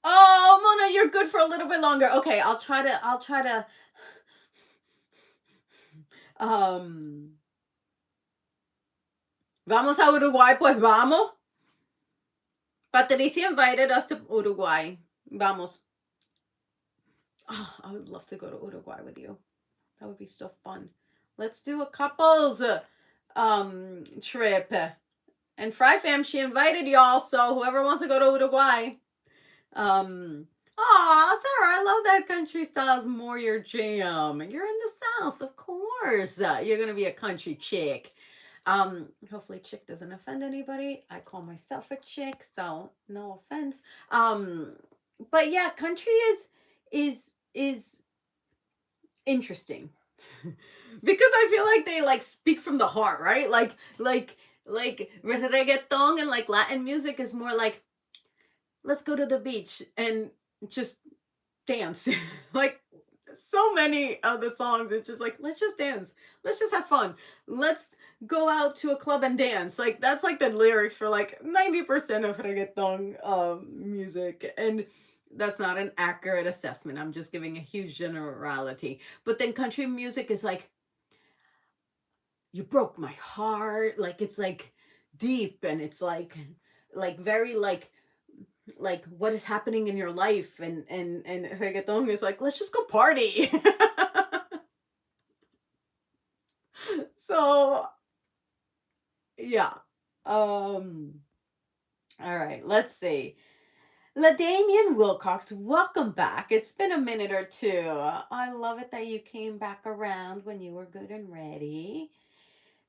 Oh, Mona, you're good for a little bit longer. Okay, I'll try to um vamos a Uruguay, pues vamos. Patricia invited us to Uruguay. Vamos. Oh, I would love to go to Uruguay with you. That would be so fun. Let's do a couples trip. And FriFam, she invited y'all, so whoever wants to go to Uruguay. Aw, Sarah, I love that country style's more your jam. You're in the South, of course. You're gonna be a country chick. Hopefully chick doesn't offend anybody. I call myself a chick, so no offense. But yeah, country is interesting. Because I feel like they like speak from the heart, right? Like reggaeton and like Latin music is more like, let's go to the beach and just dance. Like so many of the songs, it's just like, let's just dance. Let's just have fun. Let's go out to a club and dance. Like that's like the lyrics for like 90% of reggaeton music. And that's not an accurate assessment. I'm just giving a huge generality. But then country music is like, you broke my heart. Like it's like deep, and it's like very like what is happening in your life, and reggaeton is like, let's just go party. So yeah. All right, let's see. LaDamian Wilcox, welcome back. It's been a minute or two. I love it that you came back around when you were good and ready.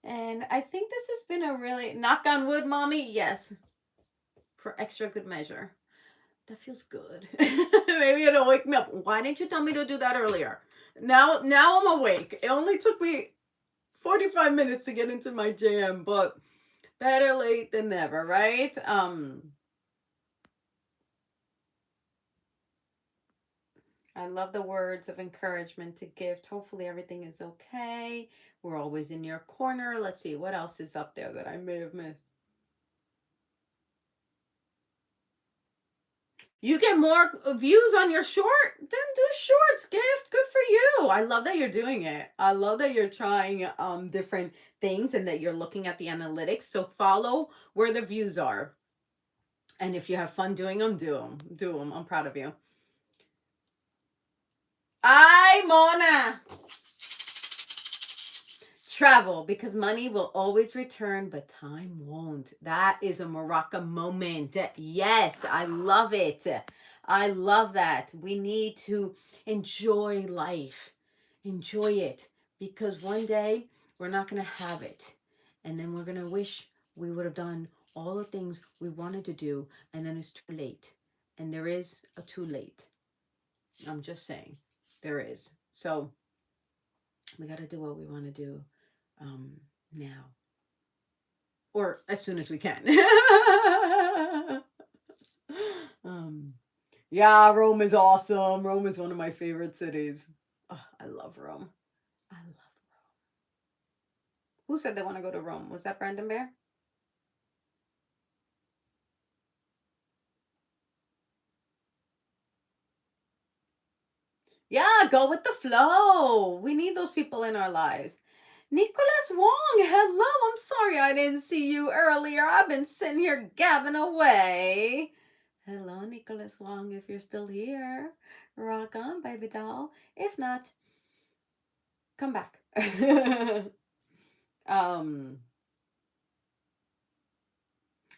And I think this has been a really, knock on wood, mommy. Yes, for extra good measure. That feels good. Maybe it'll wake me up. Why didn't you tell me to do that earlier? Now I'm awake. It only took me 45 minutes to get into my jam, but better late than never, right? I love the words of encouragement to gift. Hopefully everything is okay. We're always in your corner. Let's see what else is up there that I may have missed. You get more views on your short, then do shorts, gift. Good for you. I love that you're doing it. I love that you're trying different things and that you're looking at the analytics. So follow where the views are. And if you have fun doing them, do them. Do them. I'm proud of you. Ay, Mona. Travel, because money will always return, but time won't. That is a Morocco moment. Yes, I love it. I love that. We need to enjoy life, enjoy it, because one day we're not going to have it. And then we're going to wish we would have done all the things we wanted to do, and then it's too late. And there is a too late. I'm just saying, there is. So we got to do what we want to do now, or as soon as we can. Yeah, Rome is awesome. Rome is one of my favorite cities. Oh, I love Rome. I love Rome. Who said they want to go to Rome? Was that Brandon Bear? Yeah, go with the flow. We need those people in our lives. Nicholas Wong, hello. I'm sorry I didn't see you earlier. I've been sitting here gabbing away. Hello, Nicholas Wong, if you're still here. Rock on, baby doll. If not, come back. Um,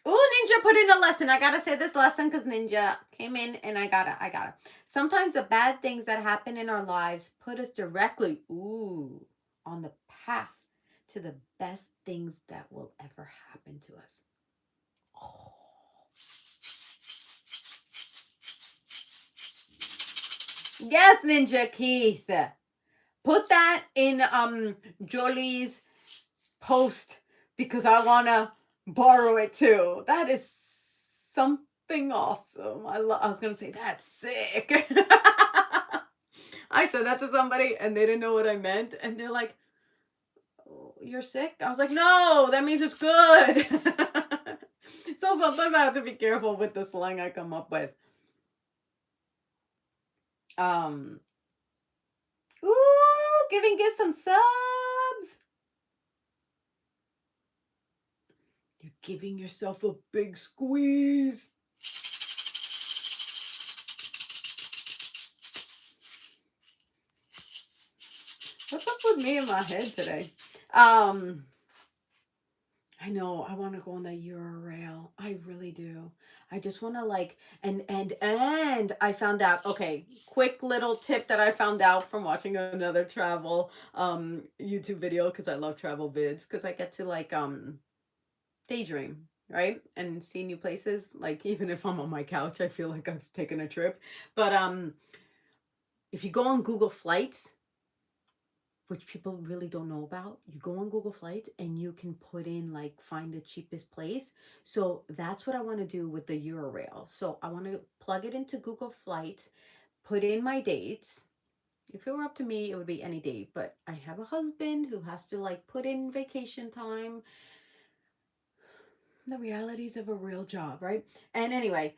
Ooh, Ninja put in a lesson. I gotta say this lesson because Ninja came in and I gotta. Sometimes the bad things that happen in our lives put us directly, on the path to the best things that will ever happen to us. Oh. Yes, Ninja Keith. Put that in Jolie's post because I wanna borrow it too. That is something awesome. I was gonna say that's sick. I said that to somebody and they didn't know what I meant, and they're like, oh, "You're sick?" I was like, "No, that means it's good." So sometimes I have to be careful with the slang I come up with. Um, ooh, giving gifts some subs. You're giving yourself a big squeeze. What's up with me in my head today? I know I want to go on that URL. I really do. I just want to like and I found out, okay, quick little tip that I found out from watching another travel YouTube video because I love travel vids because I get to like daydream, right? And see new places. Like even if I'm on my couch, I feel like I've taken a trip. But if you go on Google Flights, which people really don't know about, you go on Google Flights and you can put in like find the cheapest place. So that's what I want to do with the URL. So I want to plug it into Google Flights, put in my dates. If it were up to me, it would be any date, but I have a husband who has to like put in vacation time, the realities of a real job, right? And anyway,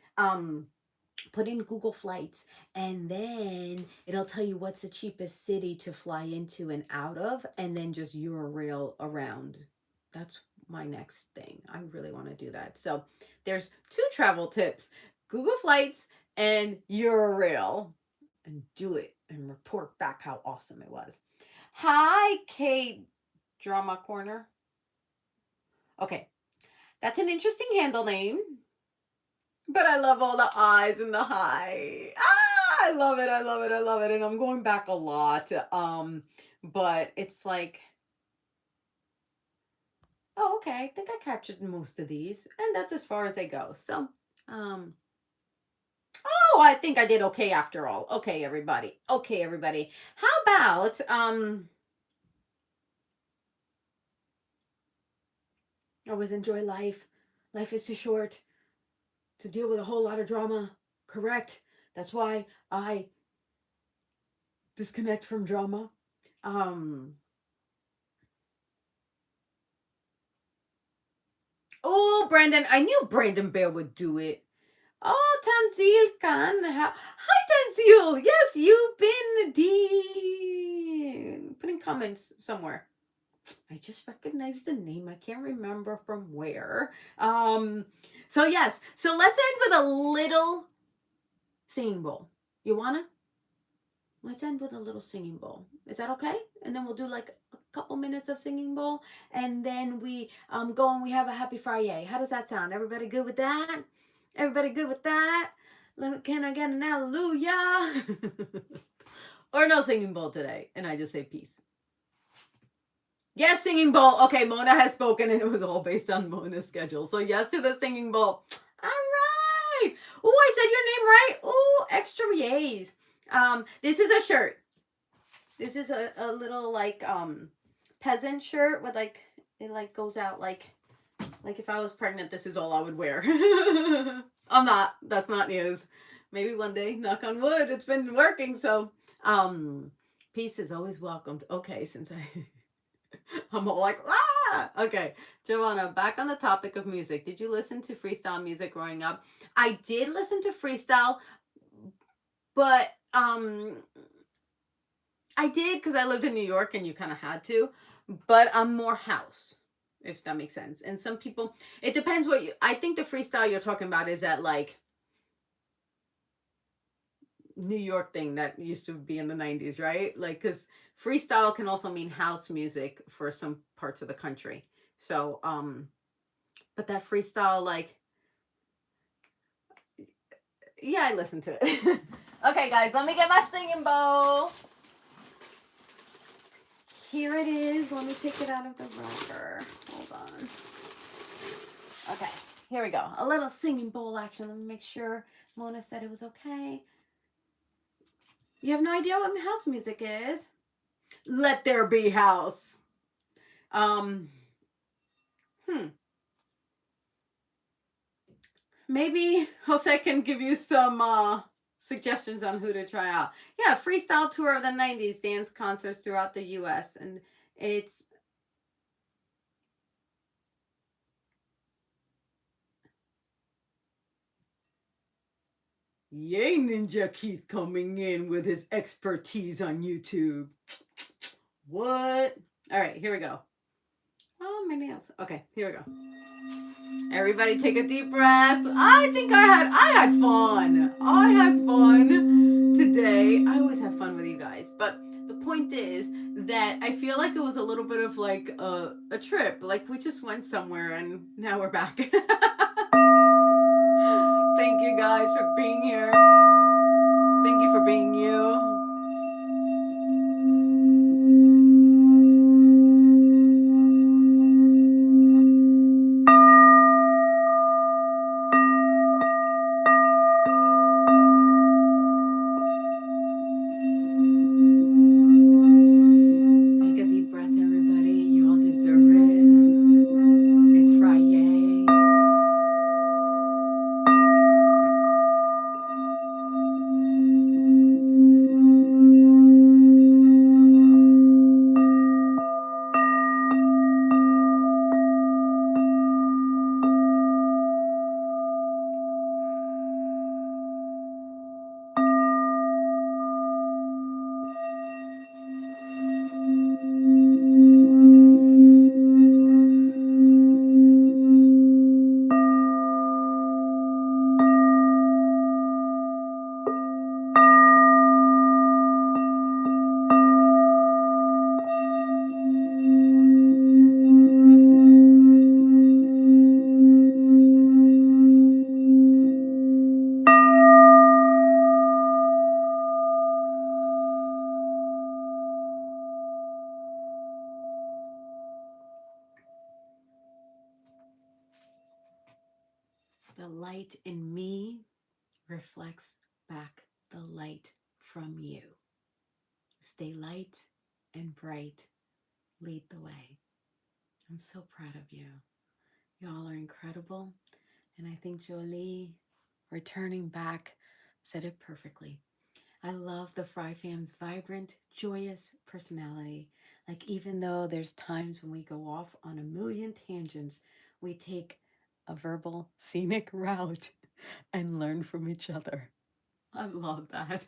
put in Google Flights and then it'll tell you what's the cheapest city to fly into and out of, and then just URL around. That's my next thing. I really want to do that. So there's two travel tips: Google Flights and URL. And do it and report back how awesome it was. Hi, Kate Drama Corner. Okay, that's an interesting handle name. But I love all the eyes and the high. Ah, I love it. I love it. I love it. And I'm going back a lot. But it's like, oh, okay. I think I captured most of these. And that's as far as they go. So, um, oh, I think I did okay after all. Okay, everybody. Okay, everybody. How about always enjoy life. Life is too short to deal with a whole lot of drama. Correct. That's why I disconnect from drama. Um, Oh, Brandon, I knew Brandon Bear would do it. Oh, Tanzil Khan. Hi, Tanzil. Yes, you've been putting comments somewhere. I just recognized the name. I can't remember from where. So yes. So let's end with a little singing bowl. You wanna? Let's end with a little singing bowl. Is that okay? And then we'll do like a couple minutes of singing bowl, and then we go and we have a happy Friday. How does that sound? Everybody good with that? Everybody good with that? Can I get an hallelujah? Or no singing bowl today, and I just say peace. Yes, singing bowl. Okay, Mona has spoken, and it was all based on Mona's schedule. So yes to the singing bowl. All right. Oh, I said your name right. Oh, extra yays. This is a shirt. This is a little like peasant shirt with like it like goes out like if I was pregnant, this is all I would wear. I'm not. That's not news. Maybe one day, knock on wood, it's been working. So peace is always welcomed. Okay, since I'm all like, ah, okay. Jovanna, back on the topic of music. Did you listen to freestyle music growing up? I did listen to freestyle, but I did because I lived in New York and you kind of had to, but I'm more house, if that makes sense. And some people, it depends what you, I think the freestyle you're talking about is that like New York thing that used to be in the 90s, right? Like, because freestyle can also mean house music for some parts of the country. So, but that freestyle, like, yeah, I listened to it. Okay, guys, let me get my singing bowl. Here it is. Let me take it out of the wrapper. Hold on. Okay, here we go. A little singing bowl action. Let me make sure Mona said it was okay. You have no idea what house music is? Let there be house. Maybe Jose can give you some suggestions on who to try out. Yeah, freestyle tour of the 90s, dance concerts throughout the US. And it's Yay, Ninja Keith coming in with his expertise on YouTube. What? All right, here we go. Oh, my nails. Okay, here we go. Everybody take a deep breath. I think I had fun. I had fun today. I always have fun with you guys. But the point is that I feel like it was a little bit of like a trip. Like we just went somewhere and now we're back. Thank you guys for being here. Thank you for being you. The light in me reflects back the light from you. Stay light and bright. Lead the way. I'm so proud of you. Y'all are incredible. And I think Jolie, returning back, said it perfectly. I love the FriFam's vibrant, joyous personality. Like, even though there's times when we go off on a million tangents, we take a verbal, scenic route and learn from each other. I love that.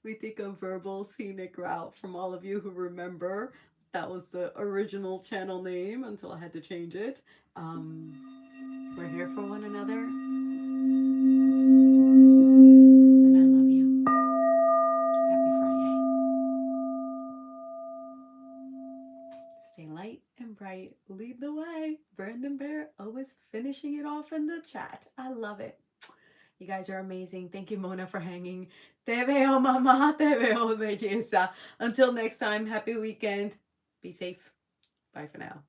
We take a verbal, scenic route from all of you who remember. That was the original channel name until I had to change it. We're here for one another. And I love you. Happy Friday. Stay light and bright. Lead the way. Brandon Bear always finishing it off in the chat. I love it. You guys are amazing. Thank you, Mona, for hanging. Te veo, mamá. Te veo, belleza. Until next time, happy weekend. Be safe. Bye for now.